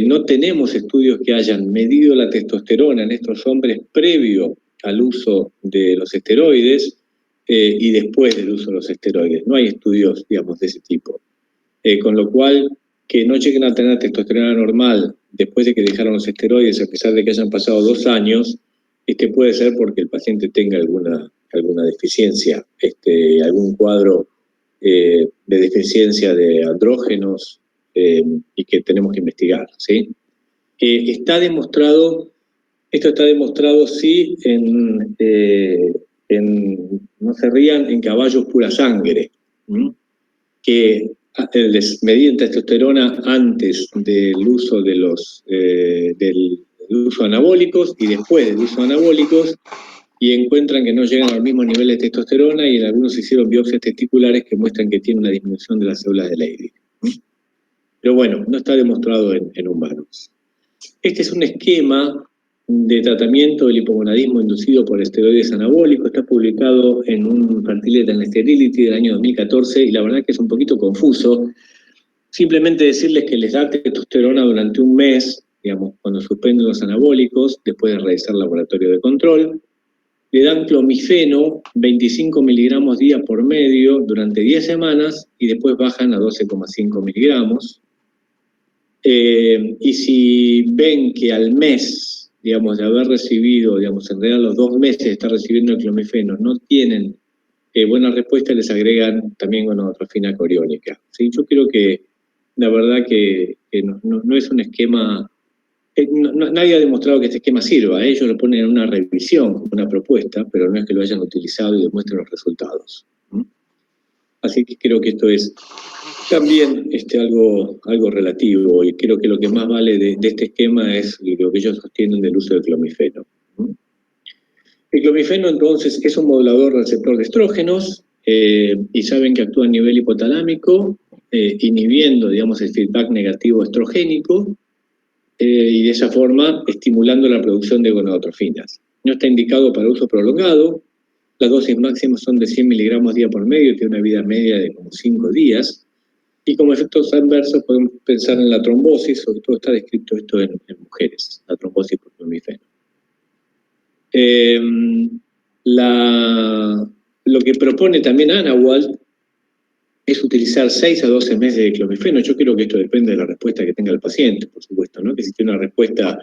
No tenemos estudios que hayan medido la testosterona en estos hombres previo al uso de los esteroides y después del uso de los esteroides. No hay estudios, digamos, de ese tipo. Con lo cual, que no lleguen a tener testosterona normal después de que dejaron los esteroides, a pesar de que hayan pasado 2 años, puede ser porque el paciente tenga alguna deficiencia, algún cuadro de deficiencia de andrógenos y que tenemos que investigar, ¿sí? Esto está demostrado, sí, no se rían, en caballos pura sangre, que les medían testosterona antes del uso de del uso anabólicos y después del uso anabólicos, y encuentran que no llegan al mismo nivel de testosterona, y en algunos hicieron biopsias testiculares que muestran que tiene una disminución de las células de Leydig. Pero bueno, no está demostrado en humanos. Este es un esquema de tratamiento del hipogonadismo inducido por esteroides anabólicos. Está publicado en un Fertility and Sterility del año 2014, y la verdad que es un poquito confuso. Simplemente decirles que les da testosterona durante un mes, digamos, cuando suspenden los anabólicos, después de realizar laboratorio de control. Le dan clomifeno, 25 miligramos día por medio, durante 10 semanas, y después bajan a 12,5 miligramos. Y si ven que al mes, digamos, de haber recibido, digamos, en realidad los 2 meses de estar recibiendo el clomifeno, no tienen buena respuesta, les agregan también gonadotrofina coriónica. ¿Sí? Yo creo que la verdad que no es un esquema, nadie ha demostrado que este esquema sirva, ellos lo ponen en una revisión, como una propuesta, pero no es que lo hayan utilizado y demuestren los resultados. Así que creo que esto es también algo relativo, y creo que lo que más vale de este esquema es lo que ellos sostienen del uso del clomifeno. El clomifeno, entonces, es un modulador receptor de estrógenos, y saben que actúa a nivel hipotalámico, inhibiendo, digamos, el feedback negativo estrogénico, y de esa forma estimulando la producción de gonadotrofinas. No está indicado para uso prolongado. Las dosis máximas son de 100 miligramos día por medio, tiene una vida media de como 5 días. Y como efectos adversos podemos pensar en la trombosis, sobre todo está descrito esto en mujeres, la trombosis por clomifeno. Lo que propone también Anawalt es utilizar 6 a 12 meses de clomifeno. Yo creo que esto depende de la respuesta que tenga el paciente, por supuesto, ¿no? Que si tiene una respuesta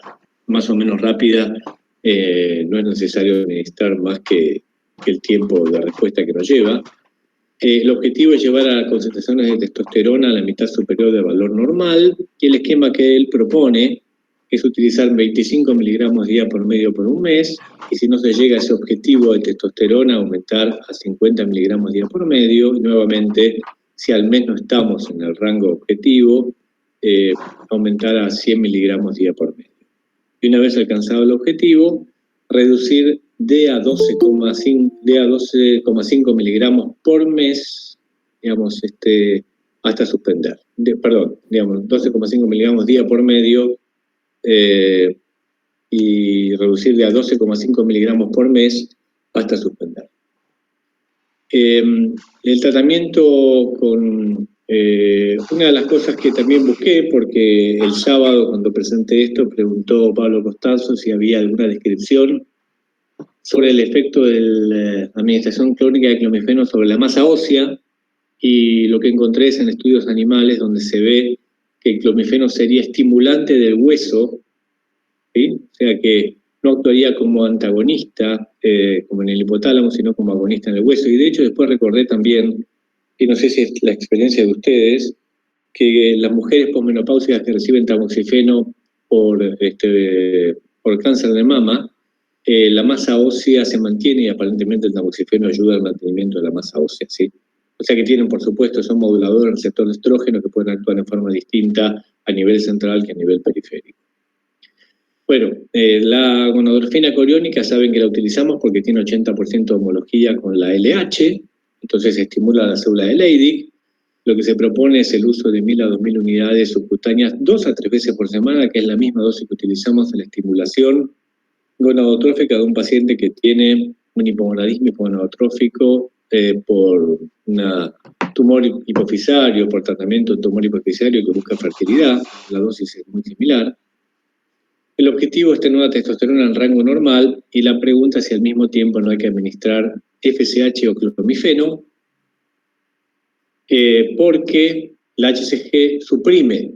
más o menos rápida, no es necesario administrar más que el tiempo de respuesta que nos lleva. El objetivo es llevar a concentraciones de testosterona a la mitad superior del valor normal, y el esquema que él propone es utilizar 25 miligramos día por medio por un mes, y si no se llega a ese objetivo de testosterona, aumentar a 50 miligramos día por medio, y nuevamente, si al mes no estamos en el rango objetivo, aumentar a 100 miligramos día por medio. Y una vez alcanzado el objetivo, reducir de a 12,5 miligramos por mes, digamos, hasta suspender. 12,5 miligramos día por medio, y y reducirle a 12,5 miligramos por mes hasta suspender. El tratamiento con... una de las cosas que también busqué, porque el sábado cuando presenté esto preguntó Pablo Costanzo si había alguna descripción sobre el efecto de la administración crónica de clomifeno sobre la masa ósea, y lo que encontré es en estudios animales donde se ve que el clomifeno sería estimulante del hueso, ¿sí? O sea que no actuaría como antagonista, como en el hipotálamo, sino como agonista en el hueso. Y de hecho después recordé también, y no sé si es la experiencia de ustedes, que las mujeres posmenopáusicas que reciben tamoxifeno por cáncer de mama, la masa ósea se mantiene y aparentemente el tamoxifeno ayuda al mantenimiento de la masa ósea, ¿sí? O sea que tienen, por supuesto, son moduladores del receptor de estrógeno que pueden actuar en forma distinta a nivel central que a nivel periférico. Bueno, la gonadotropina coriónica saben que la utilizamos porque tiene 80% de homología con la LH, entonces estimula la célula de Leydig. Lo que se propone es el uso de 1000 a 2000 unidades subcutáneas 2 a 3 veces por semana, que es la misma dosis que utilizamos en la estimulación gonadotrófica de un paciente que tiene un hipogonadismo hipogonadotrófico por un tumor hipofisario, por tratamiento de tumor hipofisario que busca fertilidad. La dosis es muy similar. El objetivo es tener una testosterona en rango normal, y la pregunta es si al mismo tiempo no hay que administrar FSH o clomifeno, porque la HCG suprime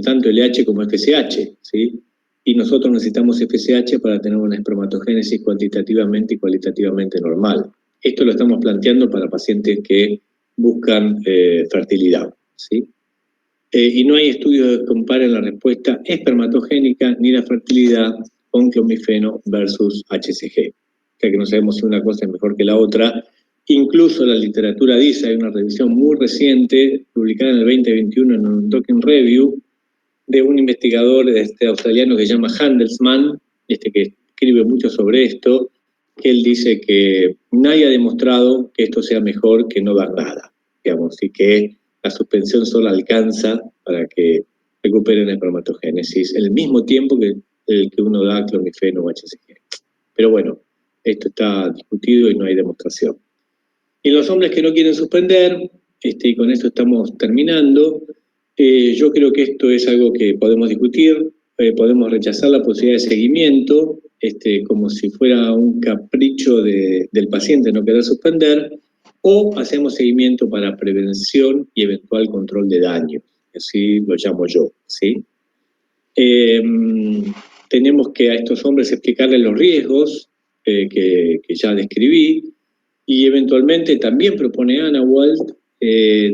tanto LH como FSH, ¿sí? Y nosotros necesitamos FSH para tener una espermatogénesis cuantitativamente y cualitativamente normal. Esto lo estamos planteando para pacientes que buscan fertilidad, ¿sí? Y no hay estudios que comparen la respuesta espermatogénica ni la fertilidad con clomifeno versus HCG. O sea que no sabemos si una cosa es mejor que la otra. Incluso la literatura dice, hay una revisión muy reciente, publicada en el 2021 en un Endocrine Review, de un investigador australiano que se llama Handelsman, que escribe mucho sobre esto, que él dice que nadie ha demostrado que esto sea mejor que no dar nada, digamos, y que la suspensión solo alcanza para que recuperen espermatogénesis, en el mismo tiempo que el que uno da clomifeno o HCG. Pero bueno, esto está discutido y no hay demostración. Y los hombres que no quieren suspender, y con esto estamos terminando, yo creo que esto es algo que podemos discutir, podemos rechazar la posibilidad de seguimiento, como si fuera un capricho del paciente no querer suspender, o hacemos seguimiento para prevención y eventual control de daño, así lo llamo yo, ¿sí? Tenemos que a estos hombres explicarles los riesgos que ya describí, y eventualmente también propone Anna Wald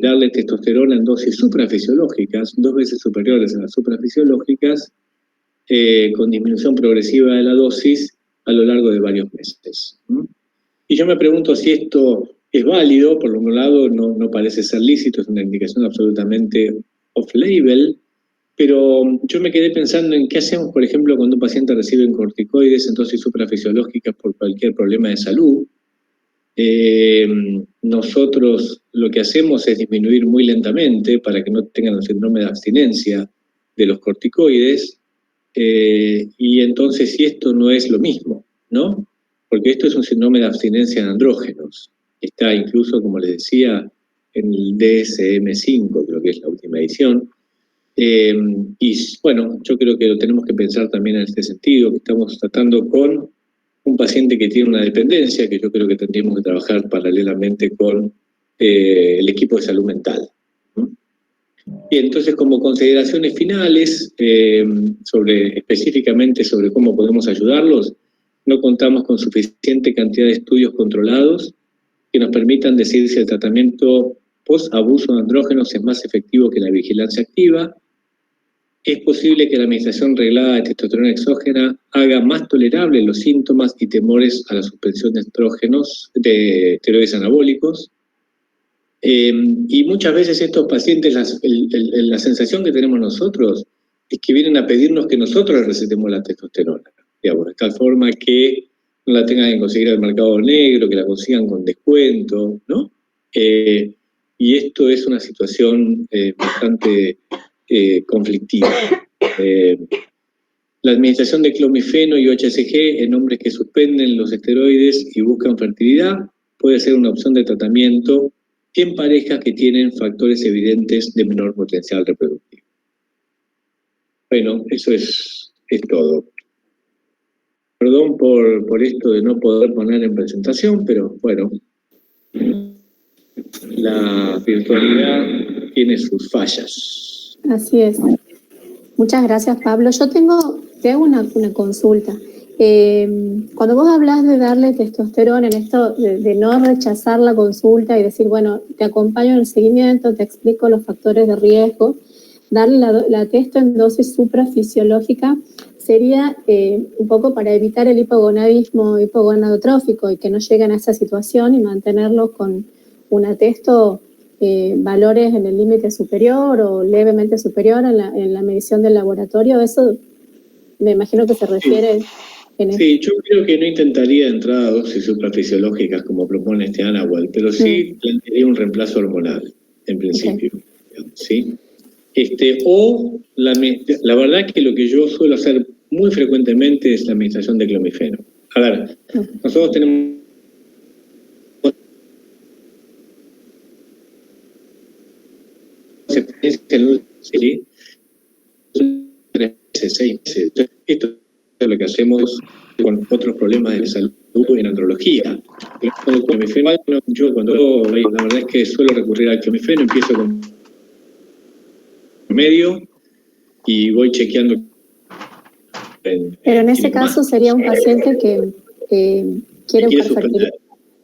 darle testosterona en dosis suprafisiológicas, 2 veces superiores a las suprafisiológicas, con disminución progresiva de la dosis a lo largo de varios meses. Y yo me pregunto si esto es válido. Por un lado no parece ser lícito, es una indicación absolutamente off-label, pero yo me quedé pensando en qué hacemos, por ejemplo, cuando un paciente recibe corticoides en dosis suprafisiológicas por cualquier problema de salud. Nosotros lo que hacemos es disminuir muy lentamente para que no tengan el síndrome de abstinencia de los corticoides, y entonces si esto no es lo mismo, ¿no? Porque esto es un síndrome de abstinencia de andrógenos, está incluso, como les decía, en el DSM-5, creo que es la última edición, y bueno, yo creo que lo tenemos que pensar también en este sentido, que estamos tratando con un paciente que tiene una dependencia, que yo creo que tendríamos que trabajar paralelamente con el equipo de salud mental, ¿no? Y entonces, como consideraciones finales, específicamente sobre cómo podemos ayudarlos, no contamos con suficiente cantidad de estudios controlados que nos permitan decir si el tratamiento post-abuso de andrógenos es más efectivo que la vigilancia activa. Es posible que la administración reglada de testosterona exógena haga más tolerables los síntomas y temores a la suspensión de estrógenos, de esteroides anabólicos. Y muchas veces estos pacientes, la sensación que tenemos nosotros es que vienen a pedirnos que nosotros les recetemos la testosterona, digamos, de tal forma que no la tengan que conseguir al mercado negro, que la consigan con descuento, ¿no? Y esto es una situación bastante conflictiva. La administración de clomifeno y OHCG en hombres que suspenden los esteroides y buscan fertilidad puede ser una opción de tratamiento en parejas que tienen factores evidentes de menor potencial reproductivo. Bueno, eso es todo. Perdón por esto de no poder poner en presentación, pero bueno, la virtualidad tiene sus fallas. Así es. Muchas gracias, Pablo. Te hago una consulta. Cuando vos hablas de darle testosterona, en esto de no rechazar la consulta y decir, bueno, te acompaño en el seguimiento, te explico los factores de riesgo, darle la testo en dosis suprafisiológica sería un poco para evitar el hipogonadismo hipogonadotrófico y que no lleguen a esa situación y mantenerlos con una testo valores en el límite superior o levemente superior en la medición del laboratorio. Eso me imagino que se refiere... Sí, yo creo que no intentaría entrar a dosis suprafisiológicas como propone este Anawal, pero sí plantearía un reemplazo hormonal, en principio. Okay. ¿Sí? O la verdad es que lo que yo suelo hacer muy frecuentemente es la administración de clomifeno. A ver, nosotros tenemos experiencia en ¿sí? 3 meses, 6 meses. Esto es lo que hacemos con otros problemas de salud en andrología. El clomifeno, yo la verdad es que suelo recurrir al clomifeno, empiezo con medio y voy chequeando. Pero en ese caso sería un paciente que quiere buscar fertilidad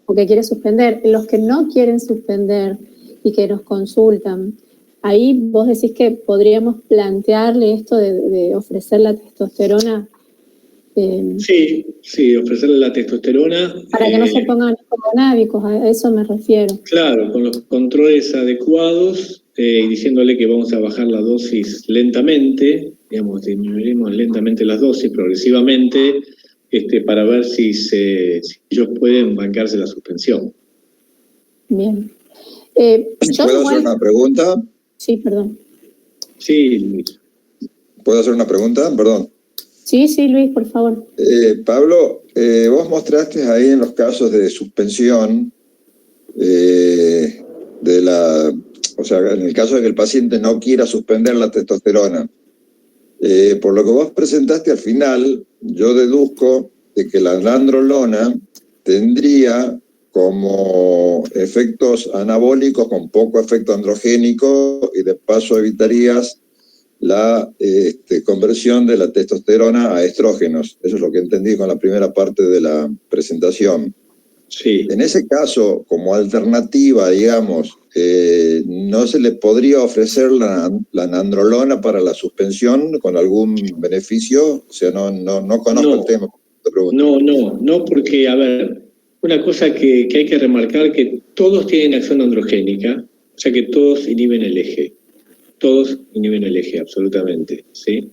o que quiere suspender. Los que no quieren suspender y que nos consultan, ahí vos decís que podríamos plantearle esto de ofrecer la testosterona. Sí, ofrecerle la testosterona. Para que no se pongan hipogonádicos, a eso me refiero. Claro, con los controles adecuados, y diciéndole que vamos a bajar la dosis lentamente, digamos, disminuiremos lentamente las dosis progresivamente, para ver si ellos pueden bancarse la suspensión. Bien. ¿Puedo hacer una pregunta? Sí, perdón. Sí, Luis. ¿Puedo hacer una pregunta? Perdón. Sí, Luis, por favor. Pablo, vos mostraste ahí en los casos de suspensión o sea, en el caso de que el paciente no quiera suspender la testosterona. Por lo que vos presentaste al final, yo deduzco de que la nandrolona tendría como efectos anabólicos con poco efecto androgénico y de paso evitarías la conversión de la testosterona a estrógenos. Eso es lo que entendí con la primera parte de la presentación. Sí. En ese caso, como alternativa, digamos, ¿no se le podría ofrecer la nandrolona para la suspensión con algún beneficio? O sea, no conozco el tema. No, porque, a ver, una cosa que hay que remarcar que todos tienen acción androgénica, o sea que todos inhiben el eje. Todos inhiben el eje, absolutamente, ¿sí?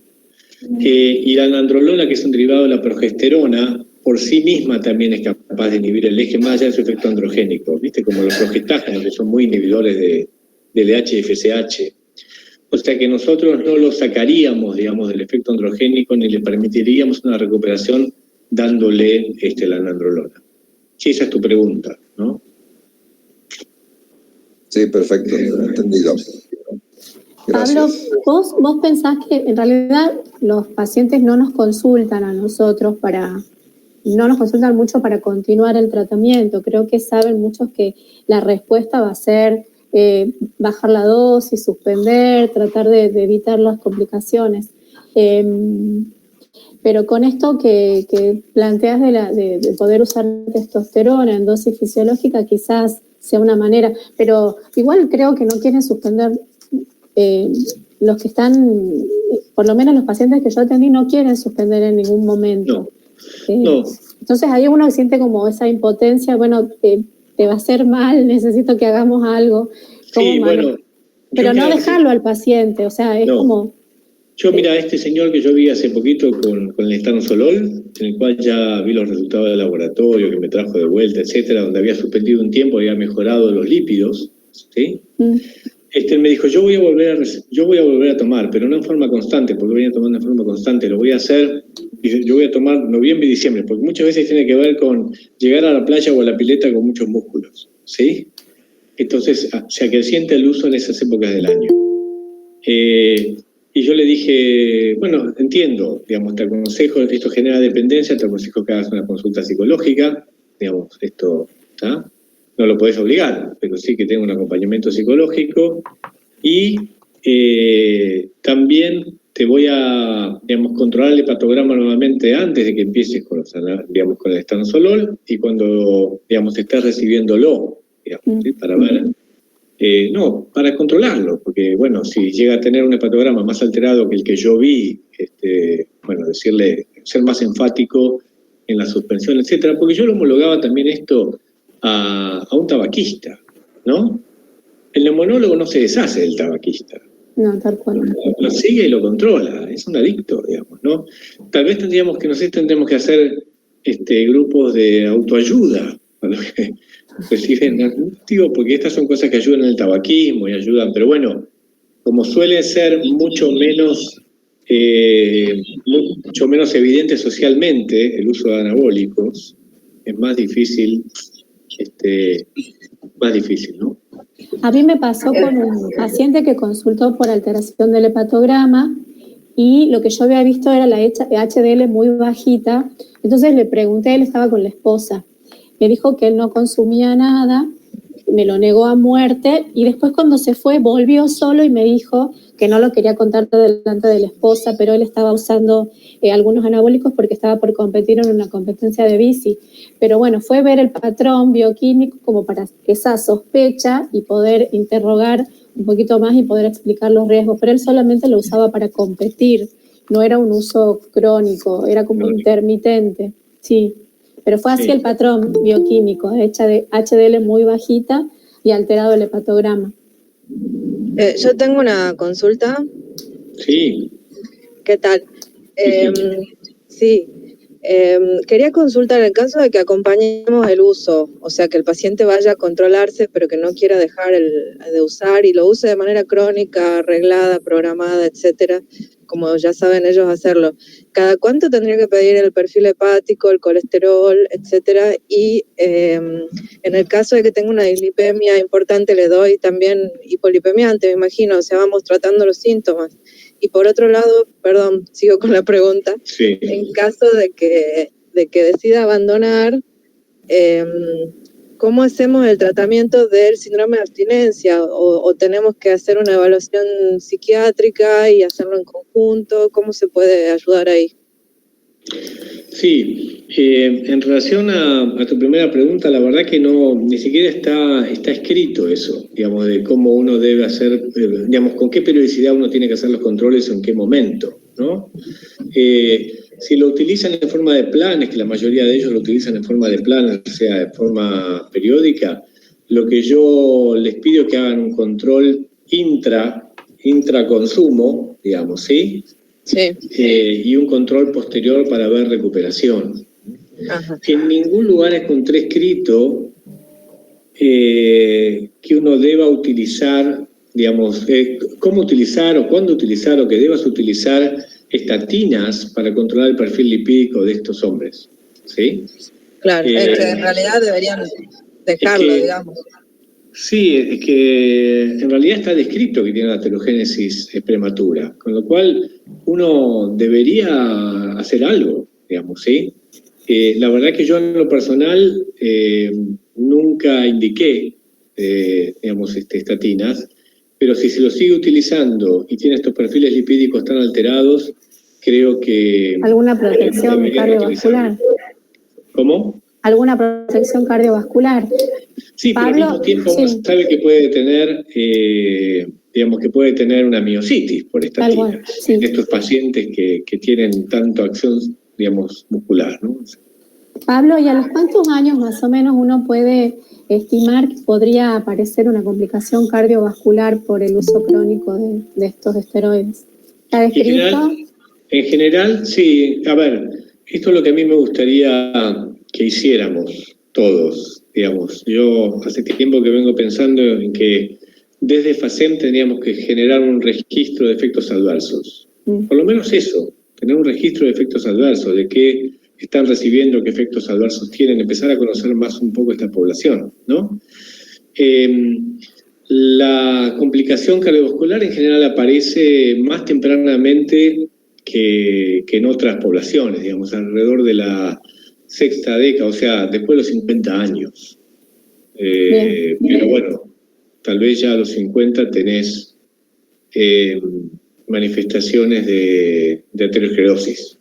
Y la nandrolona, que es un derivado de la progesterona, por sí misma también es capaz de inhibir el eje más allá de su efecto androgénico, ¿viste? Como los progestágenos, que son muy inhibidores de LH y FSH. O sea que nosotros no lo sacaríamos, digamos, del efecto androgénico ni le permitiríamos una recuperación dándole la nandrolona. Sí, esa es tu pregunta, ¿no? Sí, perfecto, entendido. Gracias. Pablo, ¿vos pensás que en realidad los pacientes no nos consultan a nosotros no nos consultan mucho para continuar el tratamiento? Creo que saben muchos que la respuesta va a ser bajar la dosis, suspender, tratar de evitar las complicaciones. Pero con esto que planteas de poder usar testosterona en dosis fisiológica, quizás sea una manera, pero igual creo que no quieren suspender. Los que están, por lo menos los pacientes que yo atendí, no quieren suspender en ningún momento. No. Entonces ahí uno siente como esa impotencia, bueno, te va a hacer mal, necesito que hagamos algo. Sí, bueno. Pero no dejarlo al paciente, o sea, es como... Yo, mira, este señor que yo vi hace poquito con el estanozolol, en el cual ya vi los resultados del laboratorio, que me trajo de vuelta, etcétera, donde había suspendido un tiempo y había mejorado los lípidos, ¿sí? Me dijo, yo voy a volver a tomar, pero no en forma constante, porque venía tomando en forma constante, lo voy a hacer, yo voy a tomar noviembre y diciembre, porque muchas veces tiene que ver con llegar a la playa o a la pileta con muchos músculos, ¿sí? Entonces se acrecienta el uso en esas épocas del año. Y yo le dije, bueno, entiendo, digamos, te aconsejo, esto genera dependencia, te aconsejo que hagas una consulta psicológica, digamos, esto, ¿está? No lo podés obligar, pero sí que tenga un acompañamiento psicológico y también te voy a, digamos, controlar el hepatograma nuevamente antes de que empieces con, digamos, con el estanozolol y cuando, digamos, estés recibiéndolo, digamos, ¿sí? Para ver, para controlarlo, porque, bueno, si llega a tener un hepatograma más alterado que el que yo vi, bueno, decirle, ser más enfático en la suspensión, etcétera, porque yo lo homologaba también esto a un tabaquista, ¿no? El neumonólogo no se deshace del tabaquista. No, tal cual. Lo sigue y lo controla, es un adicto, digamos, ¿no? Tal vez tendríamos que hacer grupos de autoayuda, para los que reciben, digo, porque estas son cosas que ayudan en el tabaquismo y ayudan, pero bueno, como suele ser mucho menos evidente socialmente el uso de anabólicos, es más difícil, ¿no? A mí me pasó con un paciente que consultó por alteración del hepatograma y lo que yo había visto era la HDL muy bajita. Entonces le pregunté, él estaba con la esposa, me dijo que él no consumía nada, me lo negó a muerte y después cuando se fue volvió solo y me dijo que no lo quería contar delante de la esposa, pero él estaba usando algunos anabólicos porque estaba por competir en una competencia de bici. Pero bueno, fue ver el patrón bioquímico como para esa sospecha y poder interrogar un poquito más y poder explicar los riesgos, pero él solamente lo usaba para competir, no era un uso crónico, era como intermitente, sí. Pero fue así el patrón bioquímico, HDL muy bajita y alterado el hepatograma. Yo tengo una consulta. Sí. ¿Qué tal? Sí. Quería consultar en el caso de que acompañemos el uso, o sea, que el paciente vaya a controlarse, pero que no quiera dejar de usar y lo use de manera crónica, arreglada, programada, etcétera, como ya saben ellos hacerlo. ¿Cada cuánto tendría que pedir el perfil hepático, el colesterol, etcétera? Y en el caso de que tenga una dislipemia importante, le doy también hipolipemiante, me imagino, o sea, vamos tratando los síntomas. Y por otro lado, perdón, sigo con la pregunta, sí. En caso de que decida abandonar, ¿cómo hacemos el tratamiento del síndrome de abstinencia? ¿O tenemos que hacer una evaluación psiquiátrica y hacerlo en conjunto? ¿Cómo se puede ayudar ahí? Sí, en relación a tu primera pregunta, la verdad que no, ni siquiera está escrito eso, digamos, de cómo uno debe hacer, digamos, con qué periodicidad uno tiene que hacer los controles o en qué momento, ¿no? Si lo utilizan en forma de planes, que la mayoría de ellos lo utilizan en forma de planes, o sea, de forma periódica, lo que yo les pido es que hagan un control intraconsumo, digamos, ¿sí? Sí. Y un control posterior para ver recuperación. Ajá. En ningún lugar encontré escrito que uno deba utilizar, digamos, cómo utilizar o cuándo utilizar o que debas utilizar estatinas para controlar el perfil lipídico de estos hombres, ¿sí? Claro, es que en realidad deberían dejarlo, digamos. Sí, es que en realidad está descrito que tiene una aterogénesis prematura, con lo cual uno debería hacer algo, digamos, ¿sí? La verdad que yo en lo personal nunca indiqué, digamos, estatinas, pero si se lo sigue utilizando y tiene estos perfiles lipídicos tan alterados, creo que... ¿Alguna protección cardiovascular? ¿Cómo? ¿Alguna protección cardiovascular? Sí, pero Pablo, al mismo tiempo sí. uno sabe que puede tener, digamos, que puede tener una miositis por estatinas, sí. en estos pacientes que tienen tanto acción, digamos, muscular, ¿no? Pablo, ¿y a los cuántos años más o menos uno puede estimar que podría aparecer una complicación cardiovascular por el uso crónico de estos esteroides? ¿Está descrito? En general, sí. A ver, esto es lo que a mí me gustaría que hiciéramos todos, digamos. Yo hace tiempo que vengo pensando en que desde FASEM tendríamos que generar un registro de efectos adversos. Por lo menos eso, tener un registro de efectos adversos, de qué están recibiendo, qué efectos adversos tienen, empezar a conocer más un poco esta población, ¿no? La complicación cardiovascular en general aparece más tempranamente que en otras poblaciones, digamos, alrededor de la sexta década, o sea, después de los 50 años. Pero bueno, tal vez ya a los 50 tenés manifestaciones de aterosclerosis,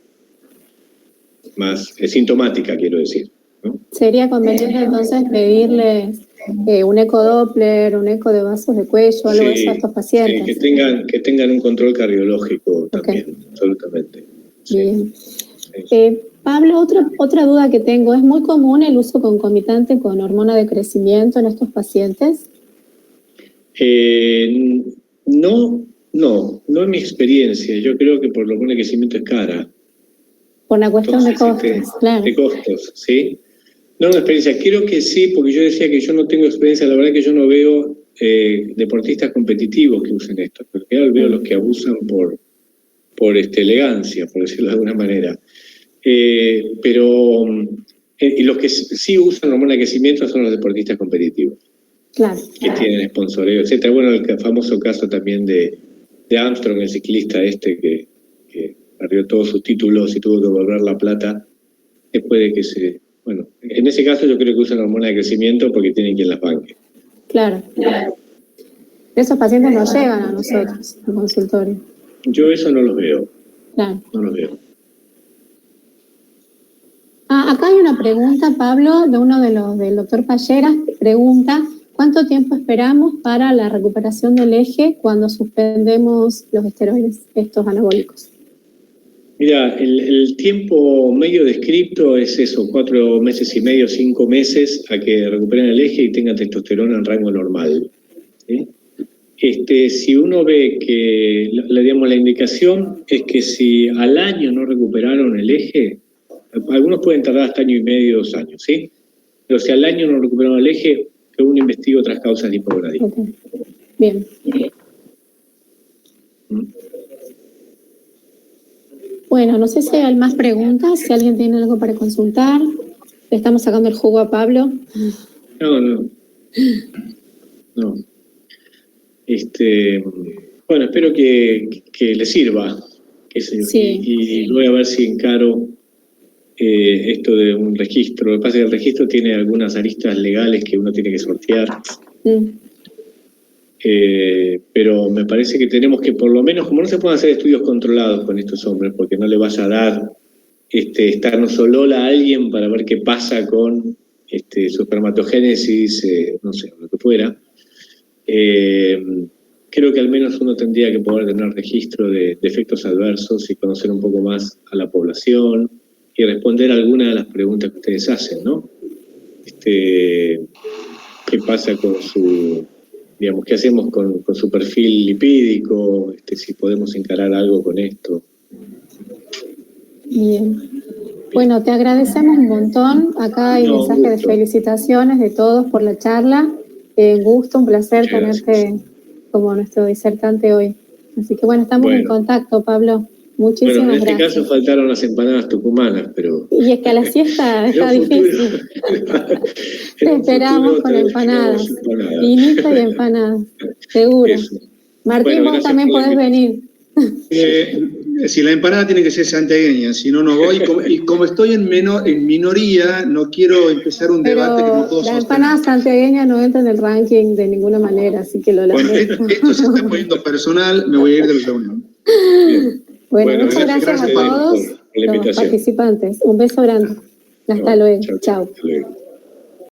más sintomática, quiero decir, ¿no? Sería conveniente entonces pedirle un ecodoppler, un eco de vasos de cuello, algo de eso a estos pacientes. Sí, que tengan un control cardiológico también, absolutamente. Bien. Pablo, otra duda que tengo, ¿es muy común el uso concomitante con hormona de crecimiento en estos pacientes? No en mi experiencia. Yo creo que por la hormona de crecimiento es cara. Por la cuestión de costos, claro. De costos, ¿sí? No una experiencia, creo que sí, porque yo decía que yo no tengo experiencia, la verdad que yo no veo deportistas competitivos que usen esto, pero en general veo los que abusan por elegancia, por decirlo de alguna manera. Pero y los que sí usan hormona de crecimiento son los deportistas competitivos. Claro. Que tienen sponsoreo, etcétera. Bueno, el famoso caso también de Armstrong, el ciclista que perdió todos sus títulos y tuvo que devolver la plata después de que bueno, en ese caso yo creo que usan hormona de crecimiento porque tienen quien las banque. Claro. Esos pacientes no llegan a nosotros, al consultorio. Yo eso no los veo. Claro. No los veo. Acá hay una pregunta, Pablo, de uno de los del doctor Palleras. Pregunta, ¿cuánto tiempo esperamos para la recuperación del eje cuando suspendemos los esteroides, estos anabólicos? Mira, el tiempo medio descripto es eso, 4 meses y medio, 5 meses a que recuperen el eje y tengan testosterona en rango normal, ¿sí? Si uno ve que, digamos, la indicación es que si al año no recuperaron el eje, algunos pueden tardar hasta 1 año y medio, 2 años, ¿sí? Pero si al año no recuperaron el eje, que uno investigue otras causas de hipogradía. Okay. Bien. Bueno, no sé si hay más preguntas, si alguien tiene algo para consultar. Le estamos sacando el jugo a Pablo. No. Bueno, espero que le sirva. Sí. Y voy a ver si encaro esto de un registro. Lo que pasa es que el registro tiene algunas aristas legales que uno tiene que sortear. Pero me parece que tenemos que, por lo menos, como no se pueden hacer estudios controlados con estos hombres, porque no le vas a dar estanozolola a alguien para ver qué pasa con su espermatogénesis, no sé, lo que fuera. Creo que al menos uno tendría que poder tener registro de efectos adversos y conocer un poco más a la población y responder algunas de las preguntas que ustedes hacen, ¿no? ¿Qué pasa con su... digamos, qué hacemos con su perfil lipídico, si podemos encarar algo con esto? Bien. Bueno, te agradecemos un montón. Acá hay mensajes de felicitaciones de todos por la charla. Un gusto, un placer tenerte como nuestro disertante hoy. Así que bueno, estamos en contacto, Pablo. Muchísimas gracias. En este caso faltaron las empanadas tucumanas, pero... Y es que a la siesta está difícil. Te esperamos con empanadas. Vinito y empanadas, seguro. Eso. Martín, vos también podés venir. Si la empanada tiene que ser santiagueña, si no, no voy. Y como estoy en minoría, no quiero empezar un debate que no puedo sostener. La empanada santiagueña no entra en el ranking de ninguna manera, así que lo lamento. Bueno, esto se está poniendo personal, me voy a ir de la reunión. Bueno, muchas gracias a todos los participantes. Un beso grande. Hasta luego. Chao.